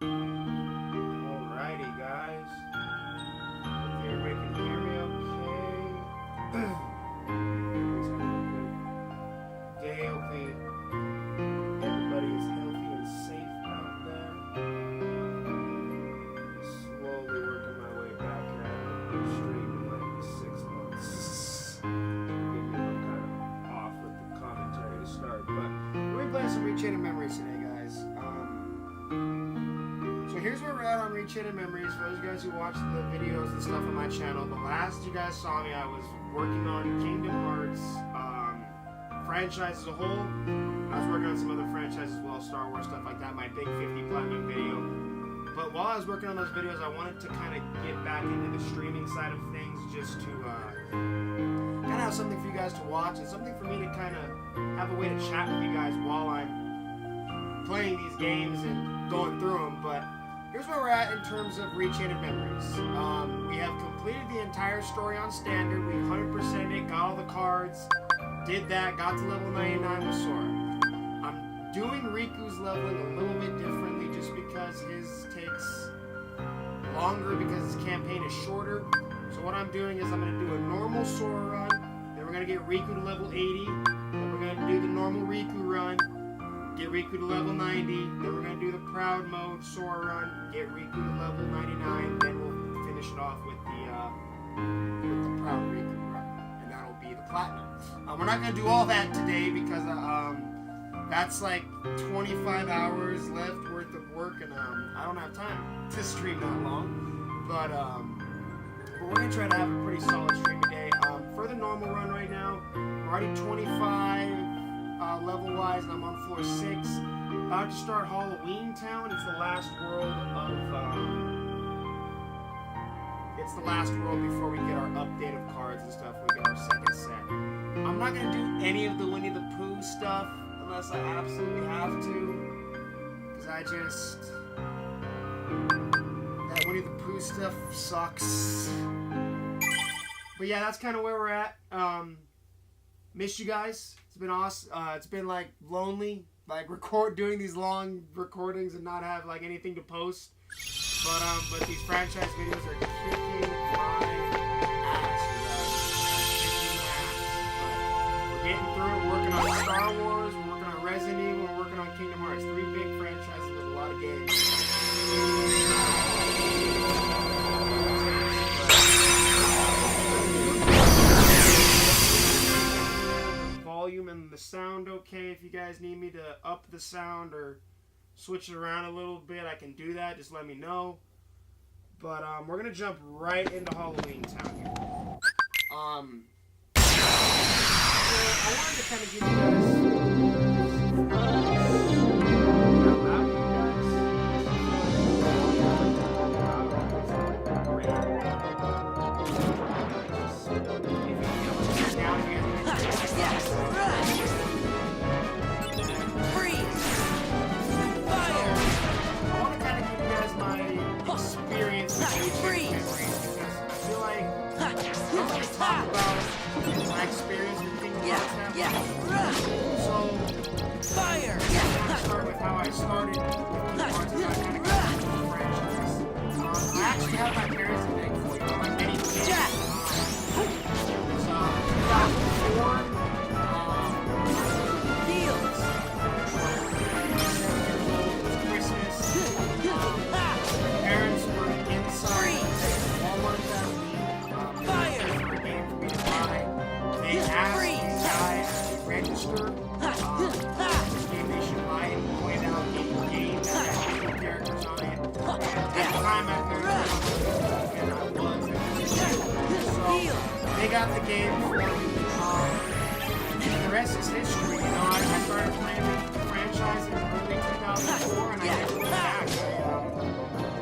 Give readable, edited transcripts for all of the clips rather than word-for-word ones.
Alrighty, guys. Hopefully everybody can hear me okay. Day, hopefully everybody is healthy and safe out there. Slowly working my way back at the stream in like 6 months. Maybe I'm kind of off with the commentary to start, but we're playing some Rechain Memories today, guys. So here's where we're at on Rechain Memories. For those of you guys who watched the videos and stuff on my channel, the last you guys saw me, I was working on Kingdom Hearts franchise as a whole. I was working on some other franchises as well, Star Wars, stuff like that, my big 50 platinum video. But while I was working on those videos, I wanted to kind of get back into the streaming side of things, just to kind of have something for you guys to watch and something for me to kind of have a way to chat with you guys while I'm playing these games and going through them. But here's where we're at in terms of Rechain Memories. We have completed the entire story on standard. We 100%ed it, got all the cards, did that, got to level 99 with Sora. I'm doing Riku's leveling a little bit differently just because his takes longer because his campaign is shorter. So what I'm doing is I'm going to do a normal Sora run, then we're going to get Riku to level 80, then we're going to do the normal Riku run, get Riku to level 90, then we're going to do the Proud Mode Sora run, get Riku to level 99, then we'll finish it off with the Proud Riku run, and that'll be the Platinum. We're not going to do all that today because that's like 25 hours left worth of work, and I don't have time to stream that long. But we're going to try to have a pretty solid stream today. For the normal run right now, we're already 25 level-wise, and I'm on floor 6. About to start Halloween Town. It's the last world it's the last world before we get our update of cards and stuff. We get our second set. I'm not going to do any of the Winnie the Pooh stuff unless I absolutely have to, because that Winnie the Pooh stuff sucks. But yeah, that's kind of where we're at. Missed you guys. It's been awesome. It's been like lonely, like doing these long recordings and not have like anything to post. But these franchise videos are kicking my ass. We're getting through it. We're working on Star Wars. We're working on Resident Evil. We're working on Kingdom Hearts. 3 big franchises with a lot of games. Volume and the sound okay. If you guys need me to up the sound or switch it around a little bit, I can do that. Just let me know. But we're gonna jump right into Halloween Town here. So I wanted to kind of give you my experience with Kingdom Hearts now. So, fire! I'm going to start with how I started with Kingdom Hearts and how I kind of got into the franchise. I actually have my parents in there for like many games. It was 2004. Deals. Christmas. Parents were inside Walmart that week. Fire! They asked the guy at the register which game they should buy and point out any game that had different characters on it. And at the time, my parents and I was. So they got the game for me. The rest is history. You know, I started playing the franchise in early 2004 and I never went back.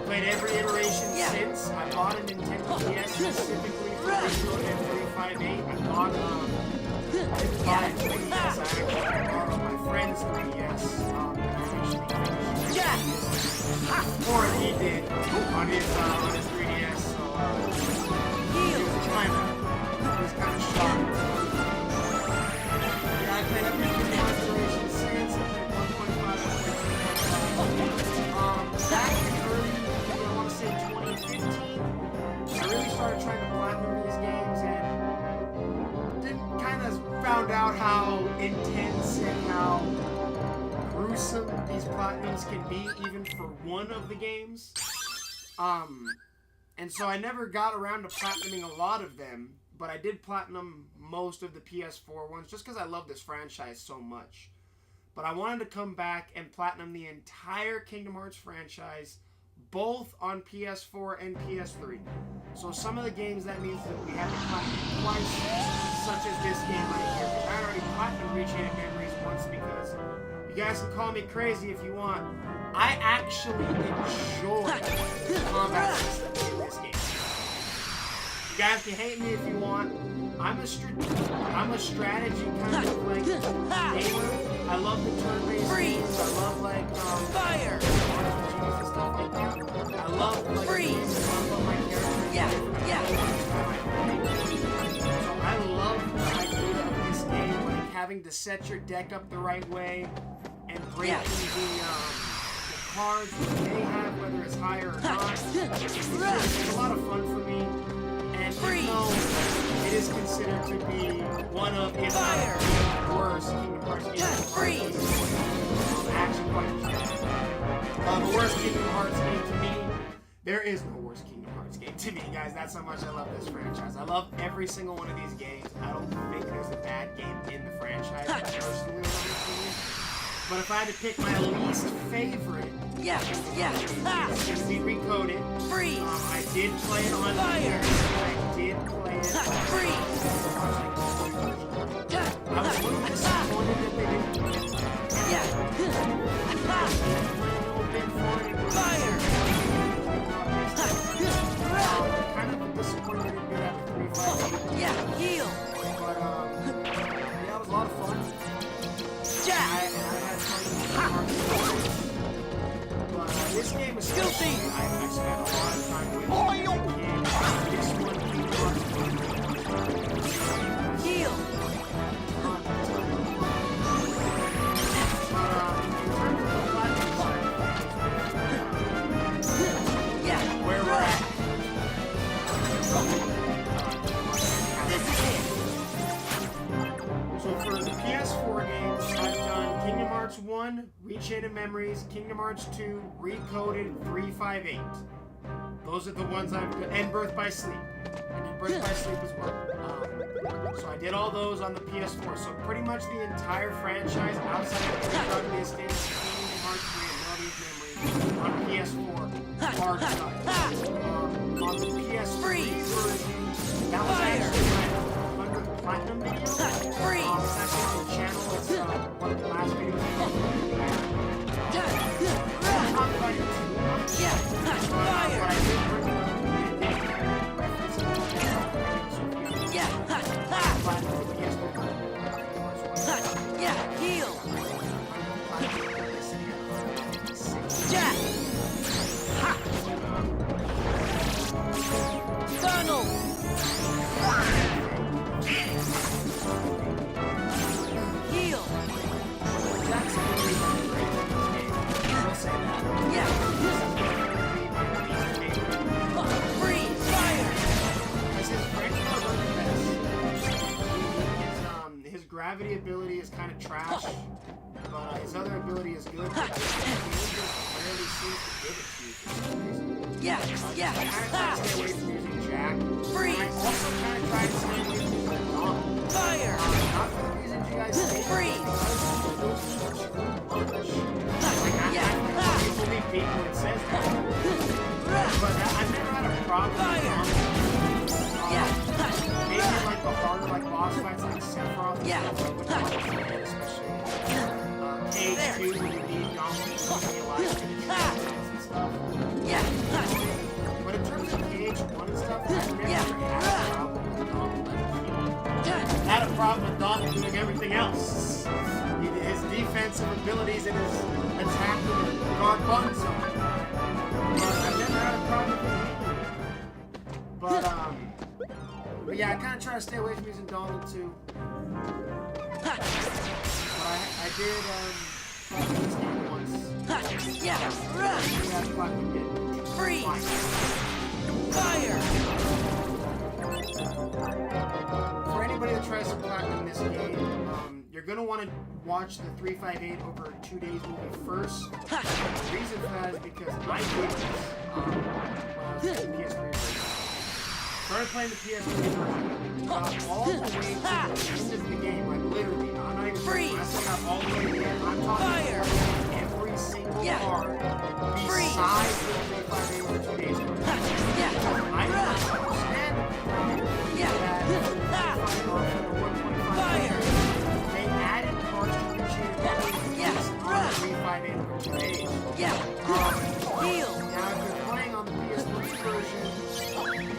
Played every iteration since. I bought a Nintendo DS specifically for Nintendo N358. I bought a 3DS. I actually bought on my friend's 3DS. Or he did on his 3DS. So he was kind of shocked. Yeah, I played every iteration since. I played 1.5. Back in platinums can be, even for one of the games. And so I never got around to platinuming a lot of them, but I did platinum most of the PS4 ones just because I love this franchise so much. But I wanted to come back and platinum the entire Kingdom Hearts franchise, both on PS4 and PS3. So some of the games, that means that we have to platinum twice, such as this game right here. I already platinumed Rechain Memories once because you guys can call me crazy if you want. I actually enjoy the combat system in this game. You guys can hate me if you want. I'm a strategy kind of like gamer. I love the turn-based games. I love like fire RPGs and stuff like that. I love like freeze. I love my characters. Yeah. So I love the idea of this game, like having to set your deck up the right way and breaking the cards that they have, whether it's higher or not. It's a lot of fun for me. And even though it is considered to be one of, if not the worst Kingdom Hearts games, actually quite the worst Kingdom Hearts game to me, there is no worst Kingdom Hearts game to me, guys. That's how much I love this franchise. I love every single one of these games. I don't think there's a bad game in the franchise, personally. But if I had to pick my least favorite, it's going to be Recoded. I did play it on fire. I did play it on freeze. I was a little disappointed that they didn't. Fire. Kind of disappointed they didn't do that with 3-5. Heal. But yeah, it was a lot of fun. But this game is still deep. I spent a lot of time with the game. This one heal. Where we're at. This is it. So for the PS4 games, I've done Kingdom Hearts 1, Rechain of Memories, Kingdom Hearts 2, Recoded, 358. Those are the ones I've done, and Birth by Sleep. I did Birth by Sleep as well. So I did all those on the PS4. So pretty much the entire franchise outside of the distance, Kingdom Hearts 3 and Melody of Memory on PS4 are done. On the PS3 version, that was actually my 100th platinum video. It's actually on the channel. It's one of the last videos I don't talk about it too much. But I did bring it up. Heal. Jack. Ha. Funnel. Heal. Jack's a really great game. I'll say that. Freeze. Fire. His gravity ability is kind of trash, but his other ability is good. But the game just rarely seems to give it to you for some reason. I kind of try to stay away from using Jack. I also kind of try to stay away from using Dom. Fire. Not for the reasons you guys think. Freeze. It's only beat when it says that. But I've never had a problem with Dom. Maybe like the harder like boss fights like Sephiroth. Especially Age 2 when you need Dom to be alive and stuff. But in terms of Age 1 and stuff, I've never had a problem with Dom. I had a problem with Dom doing everything else. His defensive abilities and his attack with the guard button zone. I've never had a problem with him. But yeah, I kind of try to stay away from using Donald too. But I did this game once. Freeze. Fire. For anybody that tries to platinum this game, you're you're gonna want to watch the 358 over 2 days movie first. The reason for that is because I did this when I was playing the PS3 version. Started playing the PS3 version, got all the way to the end of the game, like literally, I'm not even Freeze. when I say got all the way to the end, I'm talking Fire. about every single card besides the 358 over 2 days version. Yeah. I did not understand that Fire. they added cards to the chain on 358 over 2 days. Yeah. Heal. Now, if you're playing on the PS3 version,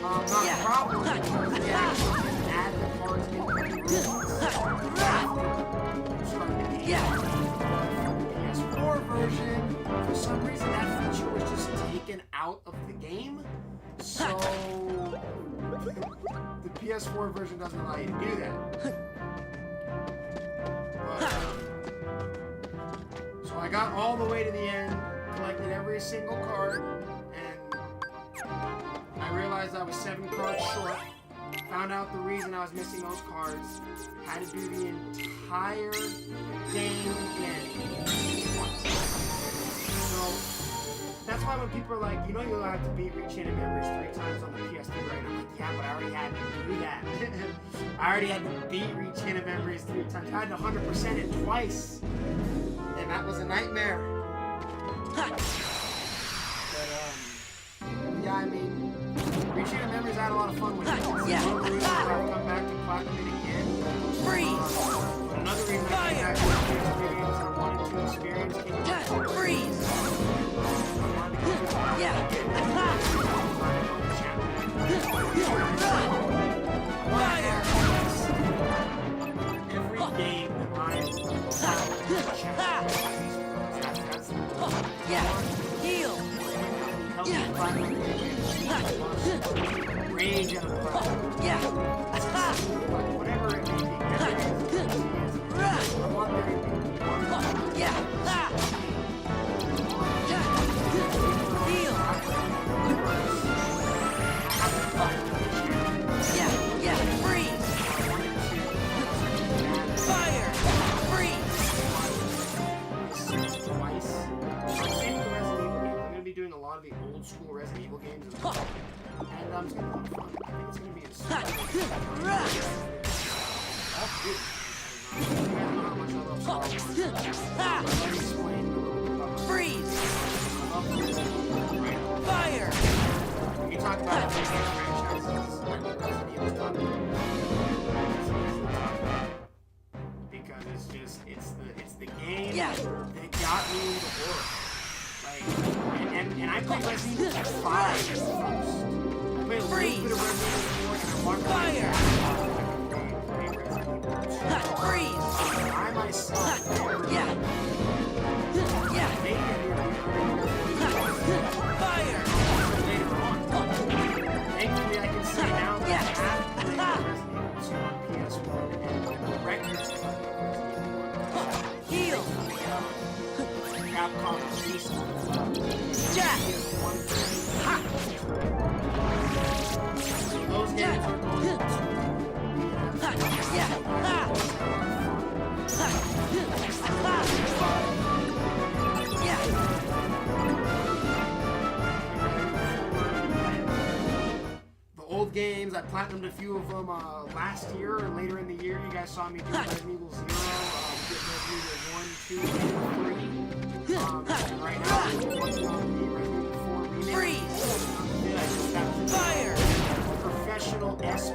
not Yeah. a problem because they actually can add the cards in the rooms after you start the game. Yeah. The PS4 version, for some reason, that feature was just taken out of the game. So, the PS4 version doesn't allow you to do that. But, so I got all the way to the end, collected every single card, and I realized I was 7 cards short. Found out the reason I was missing those cards. Had to do the entire game again. So that's why when people are like, you know, you'll have to beat rechain memories 3 times on the PS3, right? I'm like, yeah, but I already had to do that. I already had to beat rechain memories 3 times. I had to 100% it twice, and that was a nightmare. But yeah, I mean, rechain memories I had a lot of fun with it. Yeah. One reason why I come back to platinum it again. Freeze. Another reason I came back to PS3 games I wanted to experience Kingdom Hearts. Freeze. Yeah. Fire. Every game that Yeah. Heal. Rage out of the Yeah. whatever it may be. I want there to be one. Yeah. Heal. Yeah. Yeah. Freeze. Fire. Freeze. Twice. I'm saving the Resident Evil games. I'm going to be doing a lot of the old school Resident Evil games as well. And I'm just going to have fun. I think it's going to be a super all good. You guys know how much I love Star Wars. Let me explain a little bit about Freeze. I love the Fire. When you talk about the franchises, I think Resident Evil's top. Because it's the game that got me into horror. Like, and I played Resident Evil 5 first. I played a little bit of Resident Evil 4 and I walked Fire. Freeze. I myself Yeah. Yeah. Fire. later on. Thankfully, I can say now that Yeah. after Resident Evil 2 on PS1 and the director's cut of Resident Evil 1, Heal. Capcom released Jack. Ha! Those games are going to the old games. I platinumed a few of them last year or later in the year. You guys saw me do Resident Evil 0, get Resident Evil 1, 2, and 3. And right now, I'm working on the Resident Evil 4 remake. Freeze. I just got Fire. professional S+.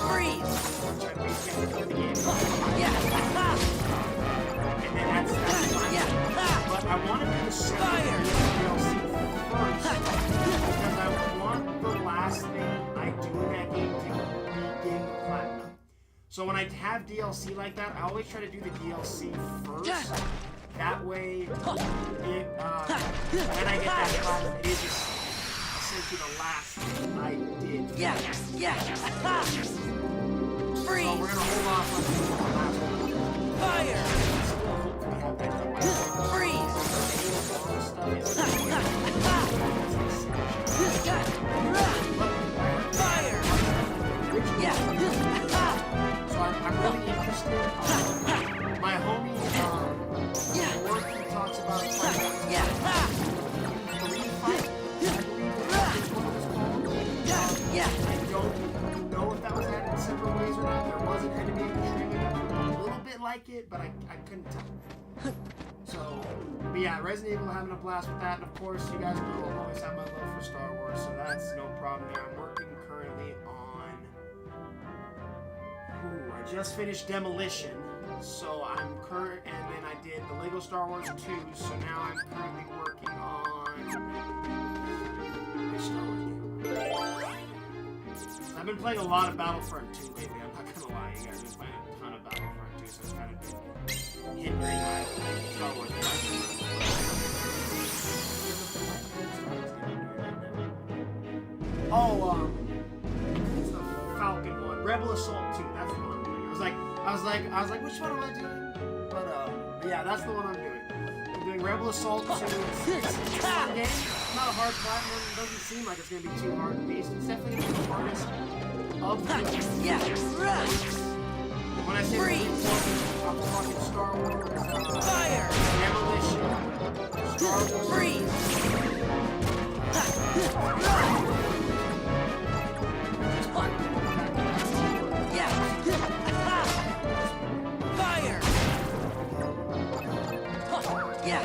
Freeze. Which I basically have to do the game. Yeah. And then that's fine. Yeah. But I want to do the Fire. DLC first because I want the last thing I do in that game to be game platinum. So when I have DLC like that, I always try to do the DLC first. That way, when I get that platinum, it is just essentially the last thing I did. Yeah. Yeah. Freeze. So we're gonna hold off on the last one. Fire. Still hopefully have that done by then. Freeze. Fire! Yeah. So I'm really interested like it, but I couldn't tell. So, but yeah, Resident Evil, having a blast with that, and of course, you guys know I'll always have my love for Star Wars, so that's no problem there. I'm working currently on... Ooh, I just finished Demolition, so I'm current, and then I did the Lego Star Wars 2, so now I'm currently working on... Which Star Wars game? I've been playing a lot of Battlefront 2 lately, I'm not gonna lie, you guys have been playing a ton of Battlefront 2, so it's kind of been hindering my Star Wars passion. Oh, it's the Falcon one. Rebel Assault 2, that's the one I'm doing. I was like, which one am I doing? But yeah, that's the one I'm doing. I'm doing Rebel Assault 2. It's a fun game. It's not a hard platinum. It doesn't seem like it's gonna be too hard to beat. It's definitely gonna be the hardest of the when I say I'm talking Star Wars, Fire! Demolition, Star Wars, Freeze! Yeah! Fire! Yeah!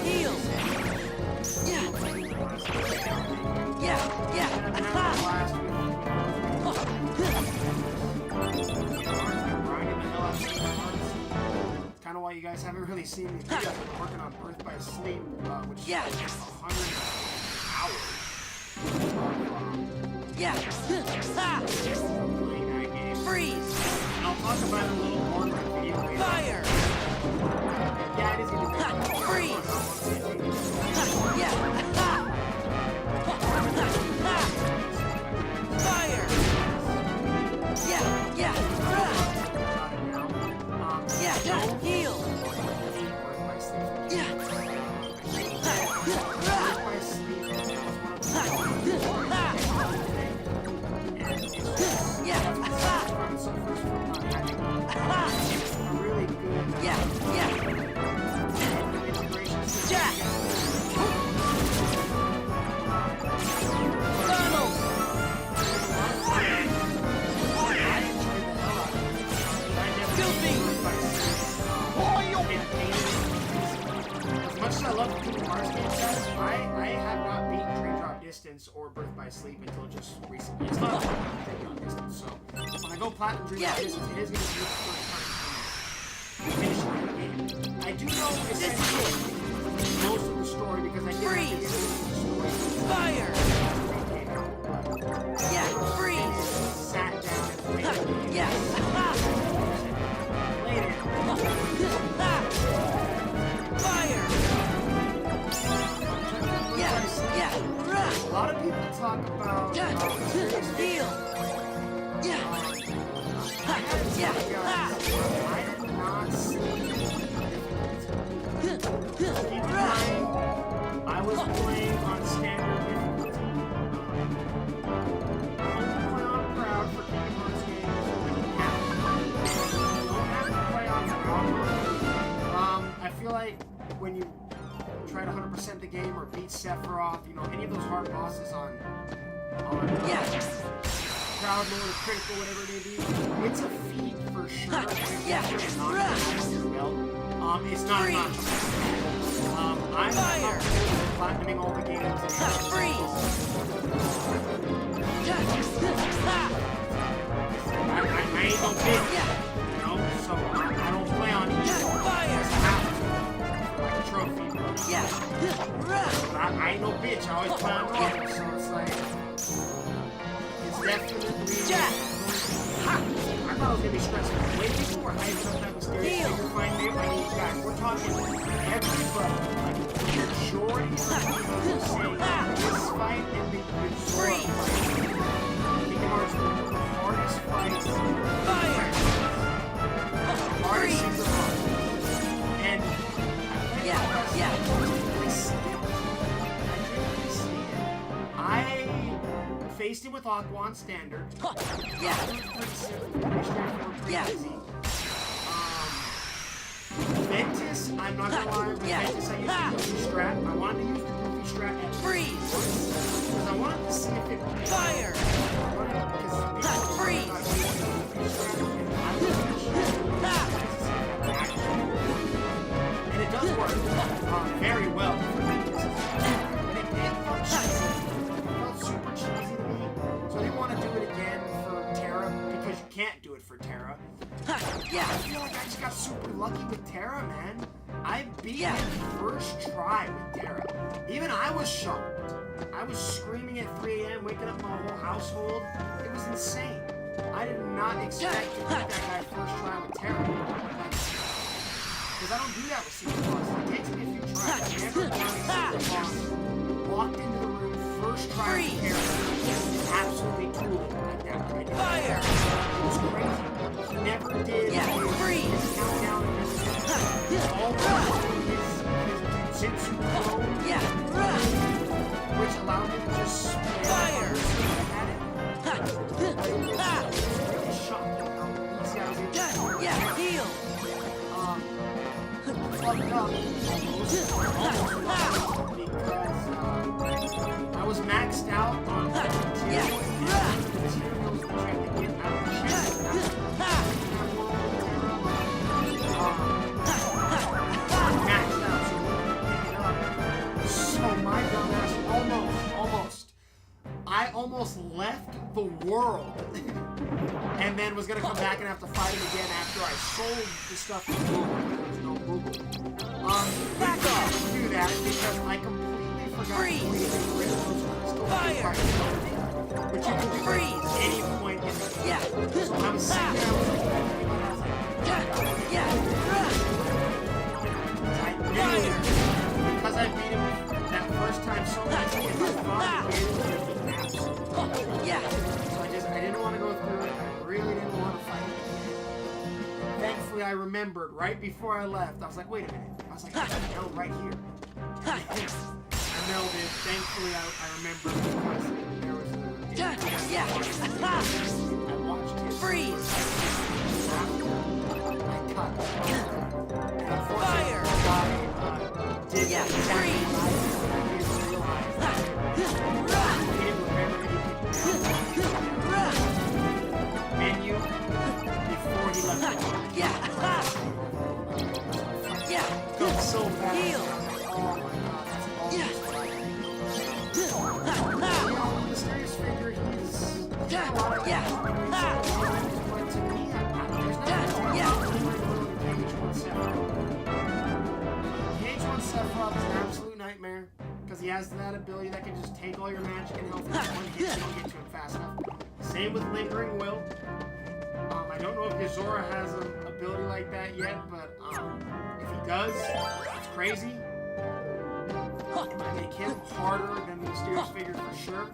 Heal! Yeah! Yeah! Yeah! Kind of why you guys haven't really seen me. I've been working on Birth by Sleep, which is Yeah. 100 hours. Yeah! Playing that game. Freeze! And I'll talk about it a little more in my video later. Fire! Yeah, it is gonna be Freeze! Yeah! Fire! Yeah! Yeah! Yeah! Heal! Yeah! Yeah! Yeah! Jack! Donald! Filthy! As much as I love the Kingdom Hearts games, guys, I have not beaten Dream Drop Distance or Birth by Sleep until just recently. It's not Dream Drop Distance, so when I go Platinum Dream Drop Distance, it is going to be the first time finishing that game. I do know essentially most of the story because I did have to get into the story. Fire! Yeah! Freeze! Sat down and played the game. Yeah! Played it. Fire! Yeah! Yeah! A lot of people talk about Heal! Yeah! Yeah! I did not see keep in mind, I was playing on standard difficulty. I only play on proud for Kingdom Hearts games. You don't have to play on proud. I feel like when you try to 100% the game or beat Sephiroth, you know, any of those hard bosses on Yeah! proud mode or critical, whatever it may be, it's a feat for sure. Yeah! It's not it's not an option. I'm Fire! platinuming all the games. Freeze! I ain't no bitch, Yeah! you know, so I don't play on each Fire! like a trophy. Yeah! But I ain't no bitch, I always play on normal, so it's like, it's definitely... Jack! I thought it was gonna be stressful. Way before I even know that was scary. Heal. You're fine, dude. I mean, guys, we're talking everybody. Like, the majority of people saying this fight and the Freeze. Kingdom Hearts the hardest fight. Fire! Hardest Freeze. of all. And Yeah! Yeah! I faced him with Aqua on standard. Yeah! Yeah! Ventus, I'm not gonna lie, with Yeah. Ventus I used to use strat. I wanted to use the goofy strat at Freeze. because I wanted to see if it Fire. Freeze. And it does work very well. And it felt super cheesy to me. So I didn't want to do it again for Terra because you can't do it for Terra. Yeah. I feel like I just got super lucky with Terra, man. I beat Yeah. it first try with Terra. Even I was shocked. I was screaming at 3 a.m., waking up my whole household. It was insane. I did not expect to beat that guy first try with Terra. Because I don't do that with Secret Boss. It takes me a few tries. I never done Secret Boss. Walked into the room, first try with Terra, and absolutely tooled it like that. Fire. It was crazy. He never did his countdown and his all his jutsu flow, Yeah. which allowed me to just Fire. at it. It's shocking how easy I was able to Yeah. Heal. fucked up because I was maxed out on materials Yeah. and materials that you have to get out of the chest. Maxed out, so we can pick it up. So my dumbass I almost left the world and then was gonna come back and have to fight him again after I sold the stuff to Google. There was no Google. Back off! Do that because I completely forgot to get rid of those crystal Fire! Which you can do at any point in the game. Yeah. So I was sitting there, I was like, Yeah. I knew because I beat him that first time so much and I thought the game was gonna be absolute. Yeah. So I didn't want to go through it. I really didn't want to fight it again. Thankfully, I remembered right before I left. I was like, wait a minute. I was like, I know right here. I nailed it. Thankfully, I remembered because there was Yeah. I watched his Freeze. I cut. And unfortunately, Fire. did Yeah. exactly Freeze. what I didn't realize. He didn't remember menu before he left. Yeah. Yeah. Felt so bad. Heal. Oh my god, that's Yeah. the mysterious figure. He's a lot of Yeah. but to me, there's nothing Yeah. Cage 1 Sephiroth is an absolute nightmare because he has that ability that can just take all your magic and health in one hit. You don't get to him fast enough. Same with Lingering Will. I don't know if Yuzora has an ability like that yet, but if he does, it's crazy. It might make him harder than the mysterious figure for sure.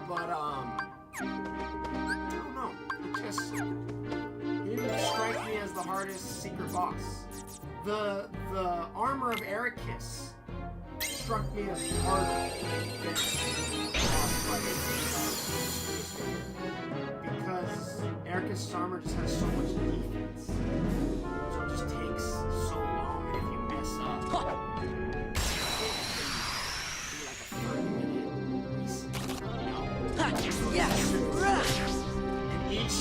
But I don't know. It just didn't strike me as the hardest secret boss. The armor of Ericus struck me as harder than because Ericus' armor just has so much defense. So it just takes so long, and if you mess up, it can be like a 30-minute reset, you know? Yeah. And each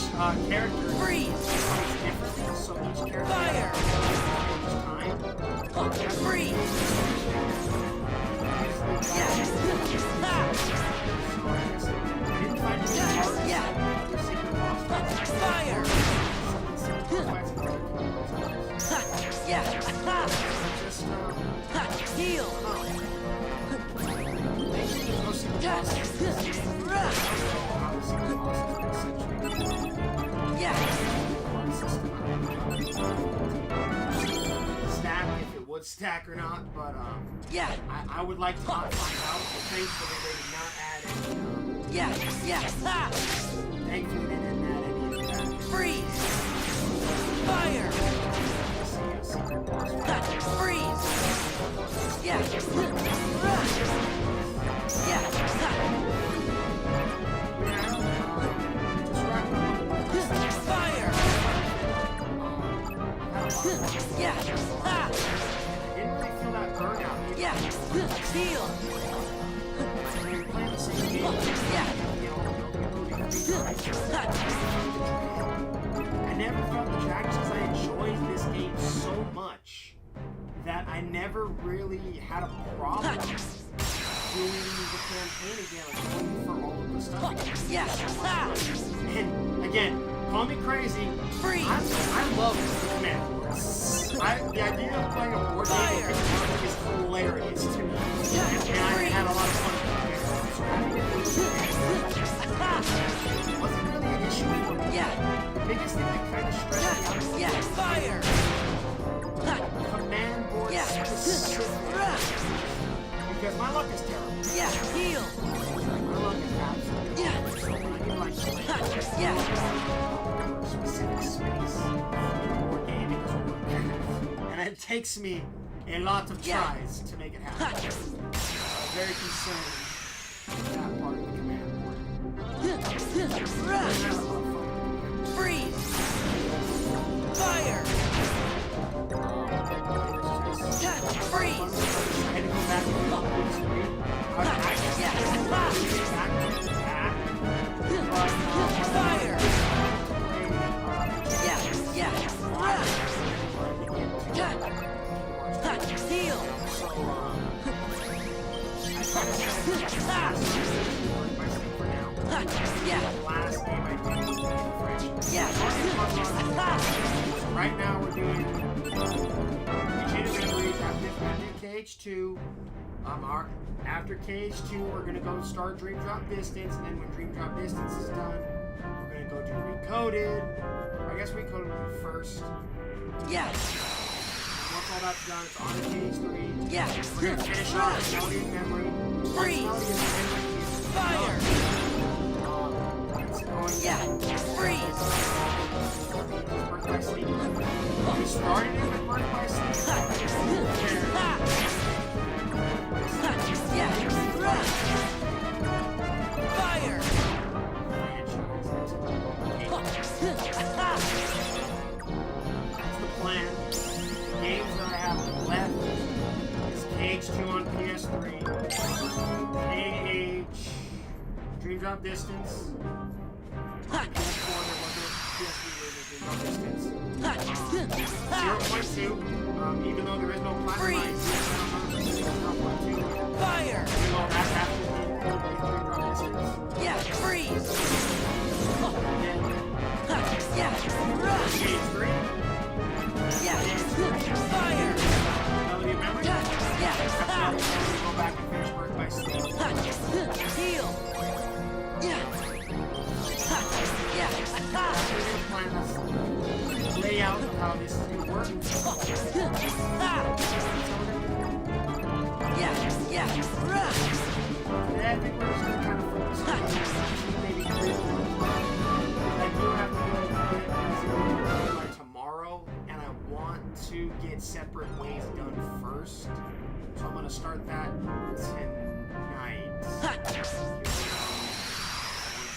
character Freeze. fights differently, so each character Fire. each time. Freeze. Yeah. Yeah. Fire. Yeah. Heal. Yeah. Stack if it would stack or not, but Yeah. I would like to not find out. But thankfully they did not add any. Yeah. Yeah. Thankfully they didn't add any of that. Freeze. Fire. Freeze. Yeah. Yeah. Fire. Yeah. I didn't really feel that burnout. Yeah. Yeah. Heal. You're playing the same game. Yeah. I never felt the dragons because I enjoyed this game so much that I never really had a problem doing the campaign again, like going for all of the stuff again. Yeah. And again, call me crazy. Freeze. I love Command Wars. The idea of playing a board game Fire. is hilarious to me. And I had a lot of fun with it. It wasn't really an issue for me. Yeah. The biggest thing that kind of stressed me out Yeah. Fire. command board Yeah. specific. Because my luck is terrible. Yeah. Heal. My luck is absolutely Yeah. terrible. So when I do like Yeah. specific space in the board game, it doesn't work. And it takes me a lot of Yeah. tries to make it happen. Very concerned with that part of the command board. I have a lot of fun with the command board. Freeze. Fire. Freeze. I had to go back and look at the screen. I was actually Yeah. Fire. Yeah. Yeah. Heal. So, I kind of said for now. Yeah. The last game I did was the franchise. Yeah. Right now we're doing rechain memories after KH2. After KH2 we're gonna go start Dream Drop Distance, and then when Dream Drop Distance is done, we're gonna go do Recoded. I guess Recoded will be first. Yeah. Once all that's done, it's on to KH3. Yeah. We're gonna finish off Melody and Memory. Freeze. Melody and Memory is Fire. it's going Yeah. Freeze. Birth by Sleep. We started it with Birth by Sleep. Yeah. Fire. That's the plan. Games that I have left is KH2 on PS3, KH, Dream Drop Distance, PS4 there wasn't PS3 version of Dream Drop Distance, 0.2, even though there is no platinum, 0.2. Fire. Well, that's after the Dream Drop Distance. Yeah. Freeze. Yeah. KH3. Yeah. Fire. Melody of Memory. Yeah. Go back and finish Birth by Sleep. Heal. Yeah. Yeah. Plan this layout of how this is going to work. Yeah. Yeah. And I think we're just going to kind of focus on maybe three. I do have to go by tomorrow, and I want to get separate ways done first. So I'm going to start that tonight. I want to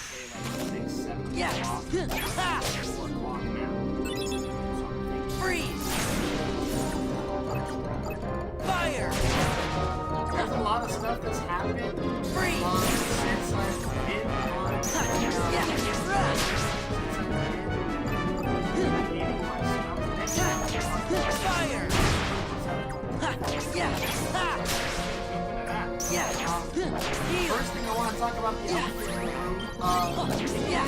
say like 6, 7 Yeah. o'clock. 4 o'clock now. So I'm thinking Freeze. Fire. there's a lot of stuff that's happened Freeze. since I've been on Yeah. Fire. Yeah. Yeah. Heal. First thing I want to talk about the elephant in the room. Yeah.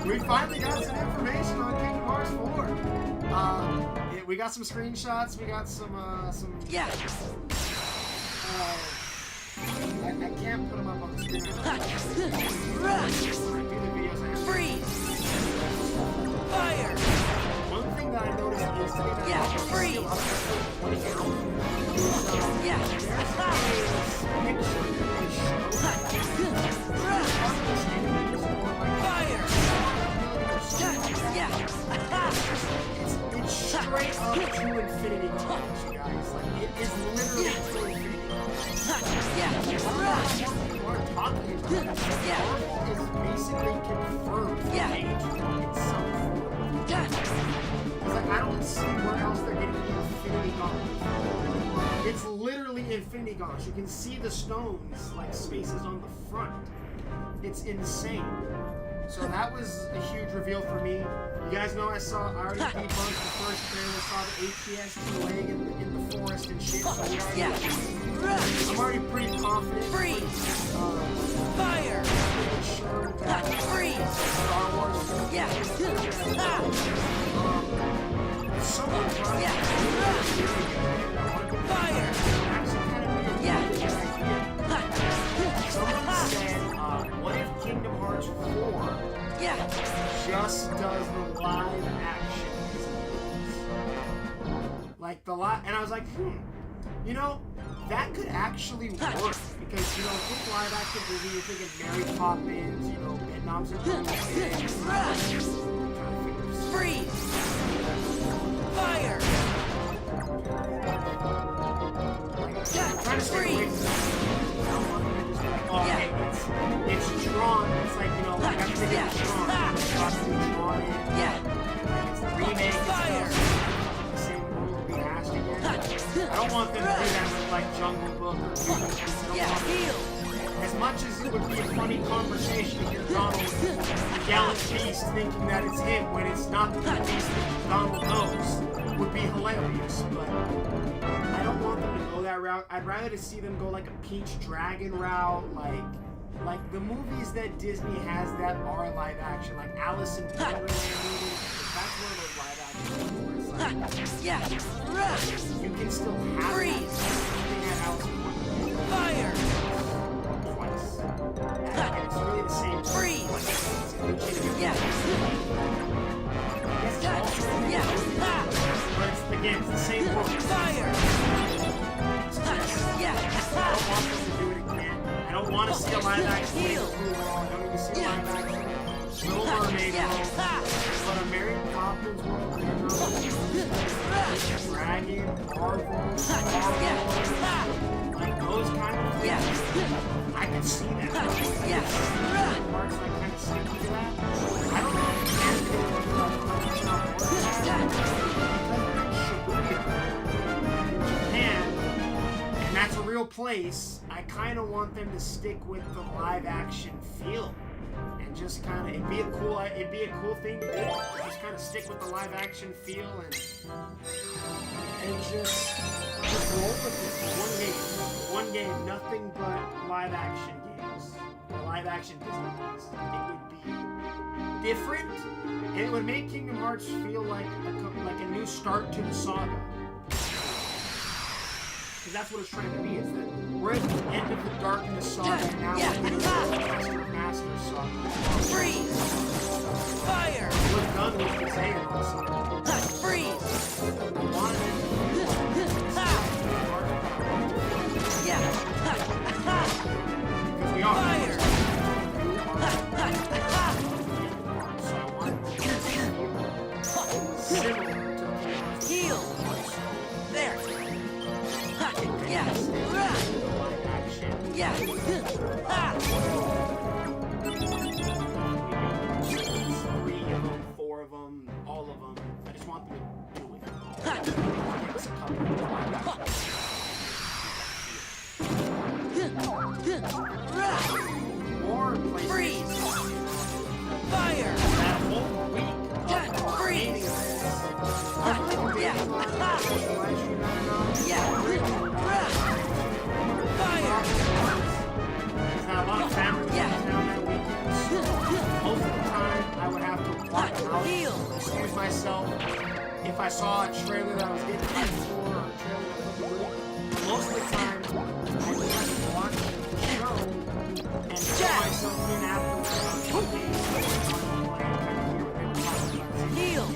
We finally got some information on Kingdom Hearts 4. We got some screenshots. We got some Yeah. I can't put them up on the screen. When I do the videos, I have to Freeze. Fire. One thing that I noticed yesterday that Yeah, I see freeze. a lot of people pointing out is Yeah. there's a picture that they show part of this enemy is more like Fire. Yeah. it's straight up to infinity cards, you guys. Like it is literally to infinity cards. Yeah. People are talking about it. Yeah. Marvel is basically confirmed Yeah. in some form. It's like I don't see where else they're getting the infinity gauntlet. It's literally Infinity Gauntlet. You can see the stones like spaces on the front. It's insane. So that was a huge reveal for me. You guys know I already debunked the first trailer, saw the ATST leg in the forest and shit. So we already, I'm already pretty confident. Freeze! Fire! Pretty sure that Freeze! Star Wars. Yeah. Someone tried Yeah. Fire! Yeah. Someone said, what if Kingdom Hearts 4 just does the live action? Like the and I was like, you know, that could actually work because think live action Disney. You're thinking Mary Poppins, Vietnam's and Freeze! Fire! I'm trying to stay away from that. It's drawn. It's like, like everything is drawn. It's drawn in. It's the remake. It's the same rules rehashed again. I don't want them to do that with like Jungle Book or as much as it would be a funny conversation if you're Donald the Gallant Beast thinking that it's him when it's not the beast that Donald knows would be hilarious, but I don't want them to go that route. I'd rather to see them go like a Peach Dragon route, like the movies that Disney has that are live action, like Alice in Wonderland movies. That's one of those live action movies where it's like, you can still have Freeze! something at Alice in Wonderland. Fire! Twice. And it's really the same. Freeze! But it's, again, it's the same book. Fire! I don't want them to do it again. I don't want to see a live action. I don't need to see a live action. Little Mermaid world. But a Mary Poppins world. Dragon, Marvel, like those kind of things. I can see that. Parts like kind of stick to that. I don't know if Japan, and that's a real place. I kind of want them to stick with the live action feel, and just kind of it'd be a cool thing to do. Just kind of stick with the live action feel and just roll with it. One game, nothing but live action games, live action Disney games. It would be different, and it would make Kingdom Hearts feel like a new start to the saga. Because that's what it's trying to be, is that we're at the end of the Darkness saga, and now we're in the Master saga. Freeze! Fire! We're done with the Xehanort saga. Freeze! Because we are. Fire! Heal! There! Three of them, four of them, all of them. I just want them to do it. Give us a couple more places. Freeze! Fire! That whole week of Freeze! Fire! There's not a lot of families in town that weekend. Most of the time, I would have to walk out, excuse myself, if I saw a trailer that I was getting hyped for, or a trailer that looked good. Most of the time, I would have to watch the show and get myself in afterwards. Heal!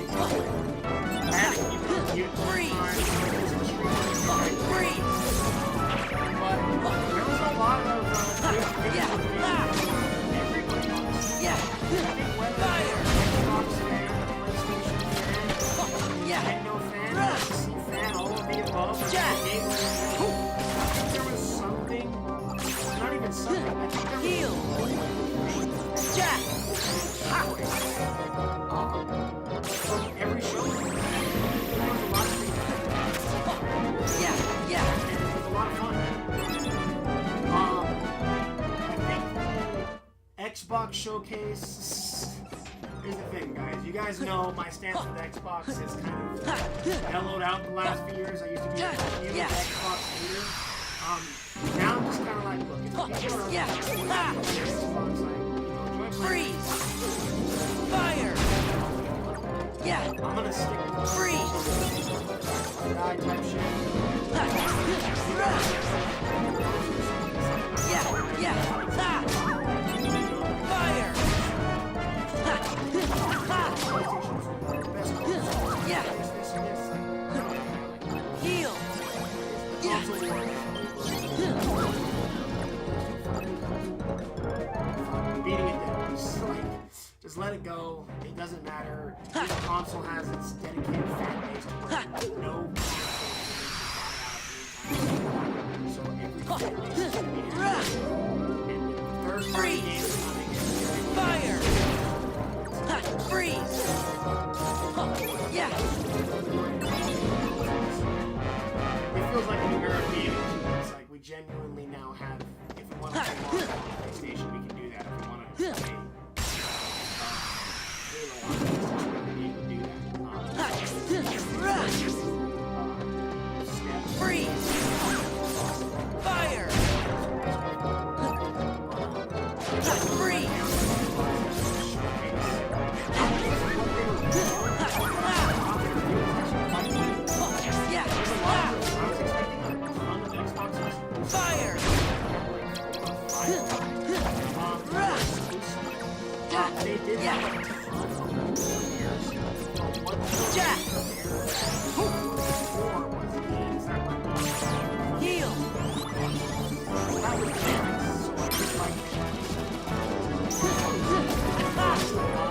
Freeze! Freeze! But there was a lot of everybody else. Fire! No fan, PC fan, all of the above. Jack! I think there was something, not even something, I think there was Heal! Jack! Xbox showcase. Here's the thing, guys. You guys know my stance with the Xbox is kind of mellowed out the last few years. I used to be a huge Xbox hater. Now I'm just kind of like, look, it's people are Xbox, like, enjoy playing. Freeze! Fire! Yeah. I'm gonna stick with the Freeze! die type shit. Yeah. Fire! Yeah. Heal! Beating it down. Just let it go. It doesn't matter. Each console has its dedicated fan base to where no console so every fan base is gonna be happy. And with third-party games coming in, Fire! Freeze! Yeah. it feels like an era of gaming. It's like we genuinely now have, if we want to play Mario on PlayStation, we can do that. If we want to play Halo on PlayStation, we can do that. Freeze! Fire! Freeze! Yeah. Fire! They did Yeah. Jack! Heal!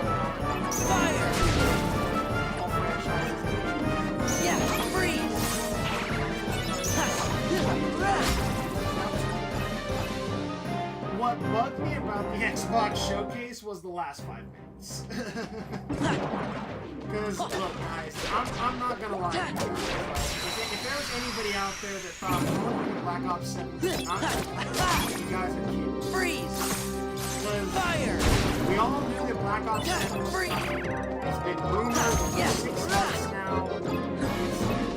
Fire! Yeah. Freeze! What bugged me about the Xbox showcase was the last 5 minutes. Because, look, guys, I'm not gonna lie to you. If there was anybody out there that thought, oh, Black Ops 7 was not gonna you guys are kidding. Freeze! Because Fire! we all knew that Black Ops 7 was coming. It's been rumored for 6 months now. And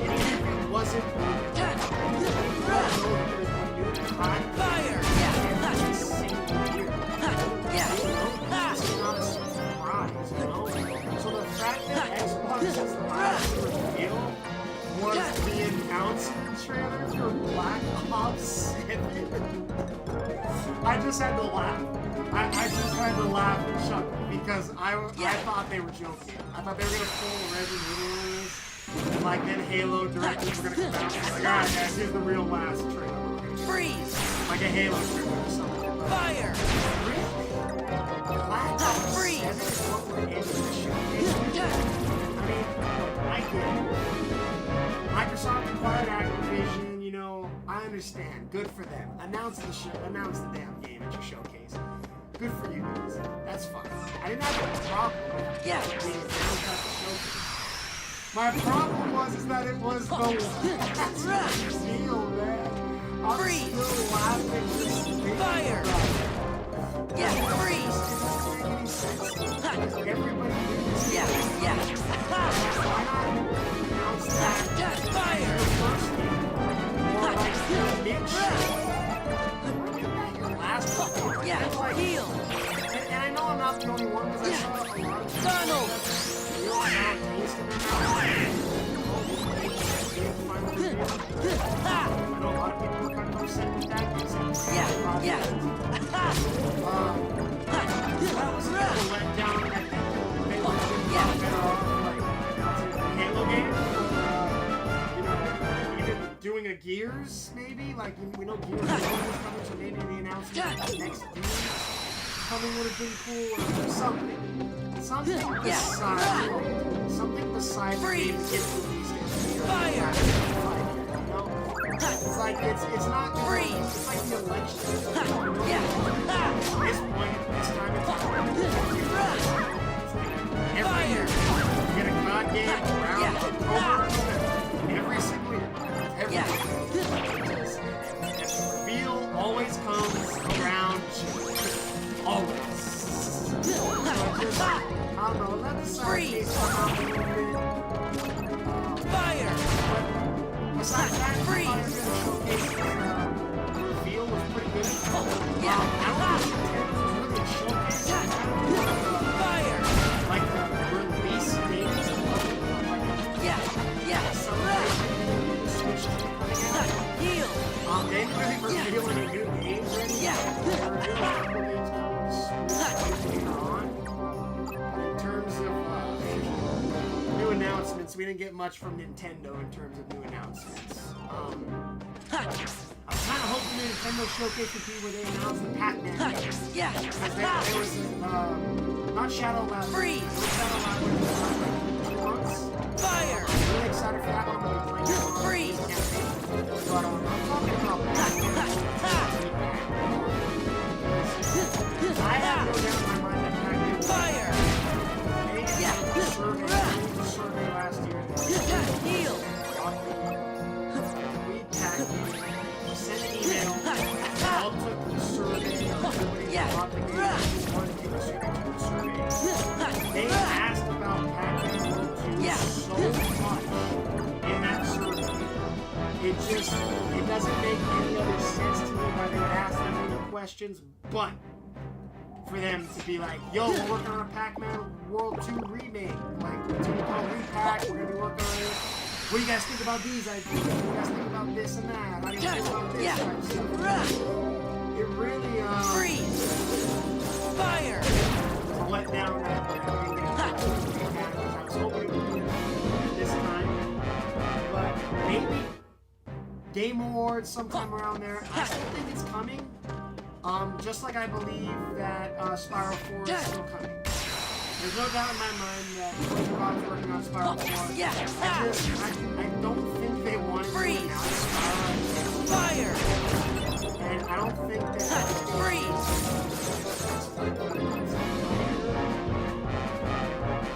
even if it wasn't rumored, we all know that there's been new time. Fire! Every single year. Yeah. This is not a surprise, you know? So the fact that Xbox's last reveal was the announcement trailer for Black Ops 7, I just had to laugh. I just had to laugh and chuckle because I thought they were joking. I thought they were gonna pull Resident Evil rules, and like then Halo directors were gonna come out and be like, alright guys, here's the real last trailer. Freeze! Like a Halo trailer or something. Fire! Black Ops 7 is what we're in the showcase. I mean, I get it. Microsoft acquired Activision, you know, I understand. Good for them. Announce the damn game at your showcase. Good for you guys. That's fine. I didn't have a problem with Yeah. being announced at the showcase. My problem is that it was the last deal, man. I'm Freeze. still laughing just thinking Fire. about it. Yeah. Freeze! Everybody Yeah. why not announce that Fire! the first game? Or like mid-show? Your last one. Yeah. Like, Heal! and I know I'm not the only one because I saw a lot of people Donald! real sour taste in their mouth. I know a lot of people are kind of upset with that. Yeah. That was a bit of a letdown. I think they would have been better off like announcing a Halo game, or either doing a Gears maybe. Like we know Gears is coming, so maybe the announcement of the next Gears coming would have been cool, or something. Something besides Freeze. games get released in Fire. It's like it's not Freeze. It's like the election. Yeah. At this point, this time it's every Fire. year. You get a COD game around Yeah. October, every single year. Every Yeah. year. And the reveal always comes around June. Always. else, we didn't get much from Nintendo in terms of new announcements. I was kind of hoping the Nintendo Showcase would be where they announced the Pac-Man game. Yeah. Because there was, not Shadow Lab. Freeze. It was Shadow Lab when it was like 2 months. Fire. I'm really excited for that one. I'm going to be playing Freeze. But I'm talking about Pac-Man. I have no doubt in my mind that Pac-Man was Fire. a survey last year. Heal. We sent an email. All took the survey. Everybody bought the game. Wanted to take the survey. They asked about Pac-Man World 2 so much in that survey. It doesn't make any other sense to me why they would ask them any questions, but for them to be like, yo, we're working on a Pac-Man World 2 remake. Like, it's going to be called Repack. We're going to be working on it. What do you guys think about these ideas? What do you guys think about this and that? How do you feel about this type of stuff? It really, Freeze. Fire. was a letdown that I didn't get to Repack, because I was hoping it would be this time. But maybe Game Awards sometime around there. I still think it's coming. Just like I believe that Spiral 4 is still coming. There's no doubt in my mind that Rob's working on Spiral 4. I don't think they want to announce Spiral. Fire. And I don't think that Freeze.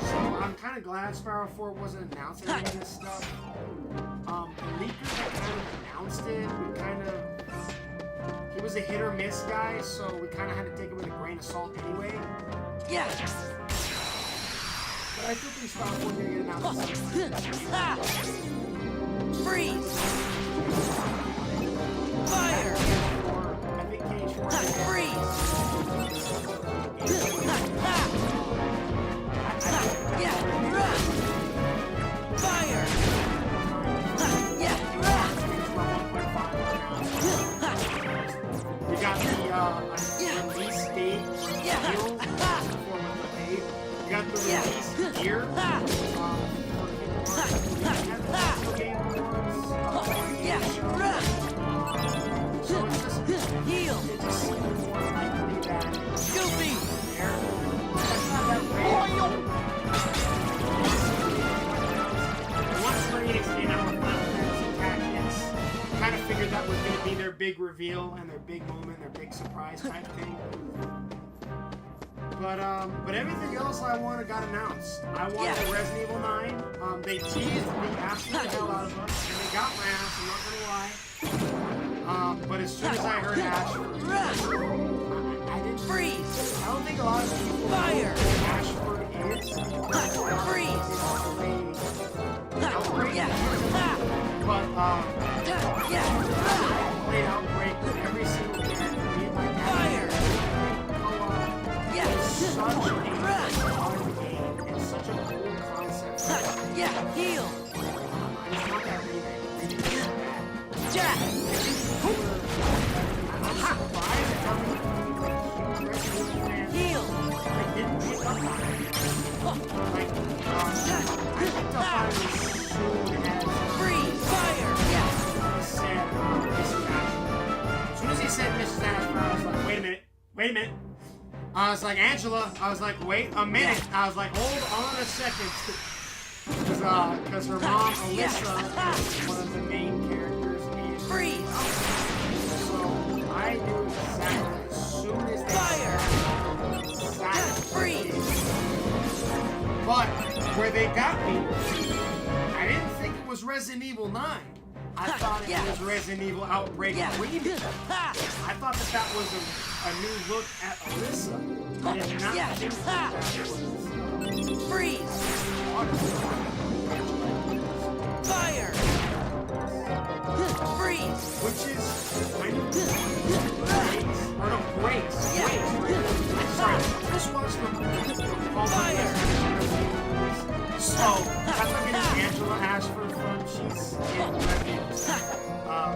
So I'm kind of glad Spiral 4 wasn't announcing any of this stuff. The leakers that kind of announced it, he was a hit or miss guy, so we kind of had to take it with a grain of salt anyway. Yeah. But I still think Spiral 4 is going to get announced. Freeze. Fire. I think Cage 4 Freeze. Fire. We got the release date reveal. We got the release year. So it's just Heal. it just seems more likely that Goofy. that's not that way. Once Square Enix came out with Final Fantasy Tactics, kind of figured that was going to be their big reveal and their big moment, their big surprise type thing. But everything else I wanted got announced. I wanted Resident Evil 9. They teased the absolute hell out of us, and they got my ass, I'm not gonna lie. But as soon as I heard Ashford, I didn't Freeze. I don't think a lot of people Fire. know who Ashford is. Freeze. Outbreak. But I played Outbreak every single day. Me and my dad. Fire. It's such a fun game. It's such a cool concept. Heal. I just want that remake. It's so bad. Jack. I'm surprised at how many huge Resident Evil fans Heal. didn't pick up on it. Like, I picked up on it as soon as Freeze. Fire. he said, Mrs. Ashford. As soon as he said Mrs. Ashford, I was like, wait a minute. I was like, Angela. I was like, wait a minute. I was like, hold on a second. Because her mom, Alyssa, is one of the main characters in Freeze. So I knew exactly as soon as they Fire. exactly. Freeze. But where they got me, I didn't think it was Resident Evil 9. I thought it was Resident Evil Outbreak Remake. I thought that was a new look at Alyssa. I did not think that was Freeze. Fire. Freeze. which is kind of Grace. Sorry, just watched the Fire. So that's where I'm getting Angela Ashford from. She's in Refuge. But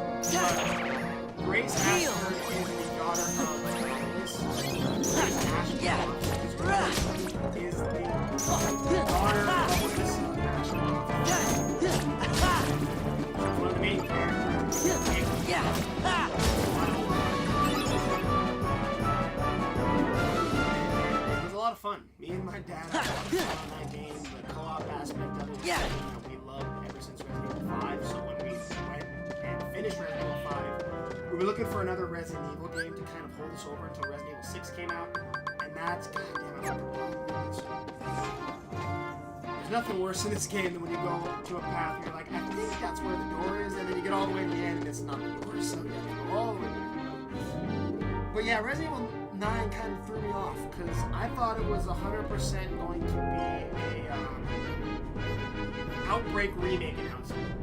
Grace Ashford is the daughter of Grace Ashford. Is the daughter of Alyssa Ashford. Yeah. that we love ever since Resident Evil 5. So when we went and finished Resident Evil 5, we were looking for another Resident Evil game to kind of hold us over until Resident Evil 6 came out. And that's, goddamn, I love the There's nothing worse in this game than when you go to a path and you're like, I think that's where the door is, and then you get all the way to the end and it's not the door, so you have to go all the way back. But yeah, Resident Evil 9 kind of threw me off, because I thought it was 100% going to be a Outbreak remake announcement.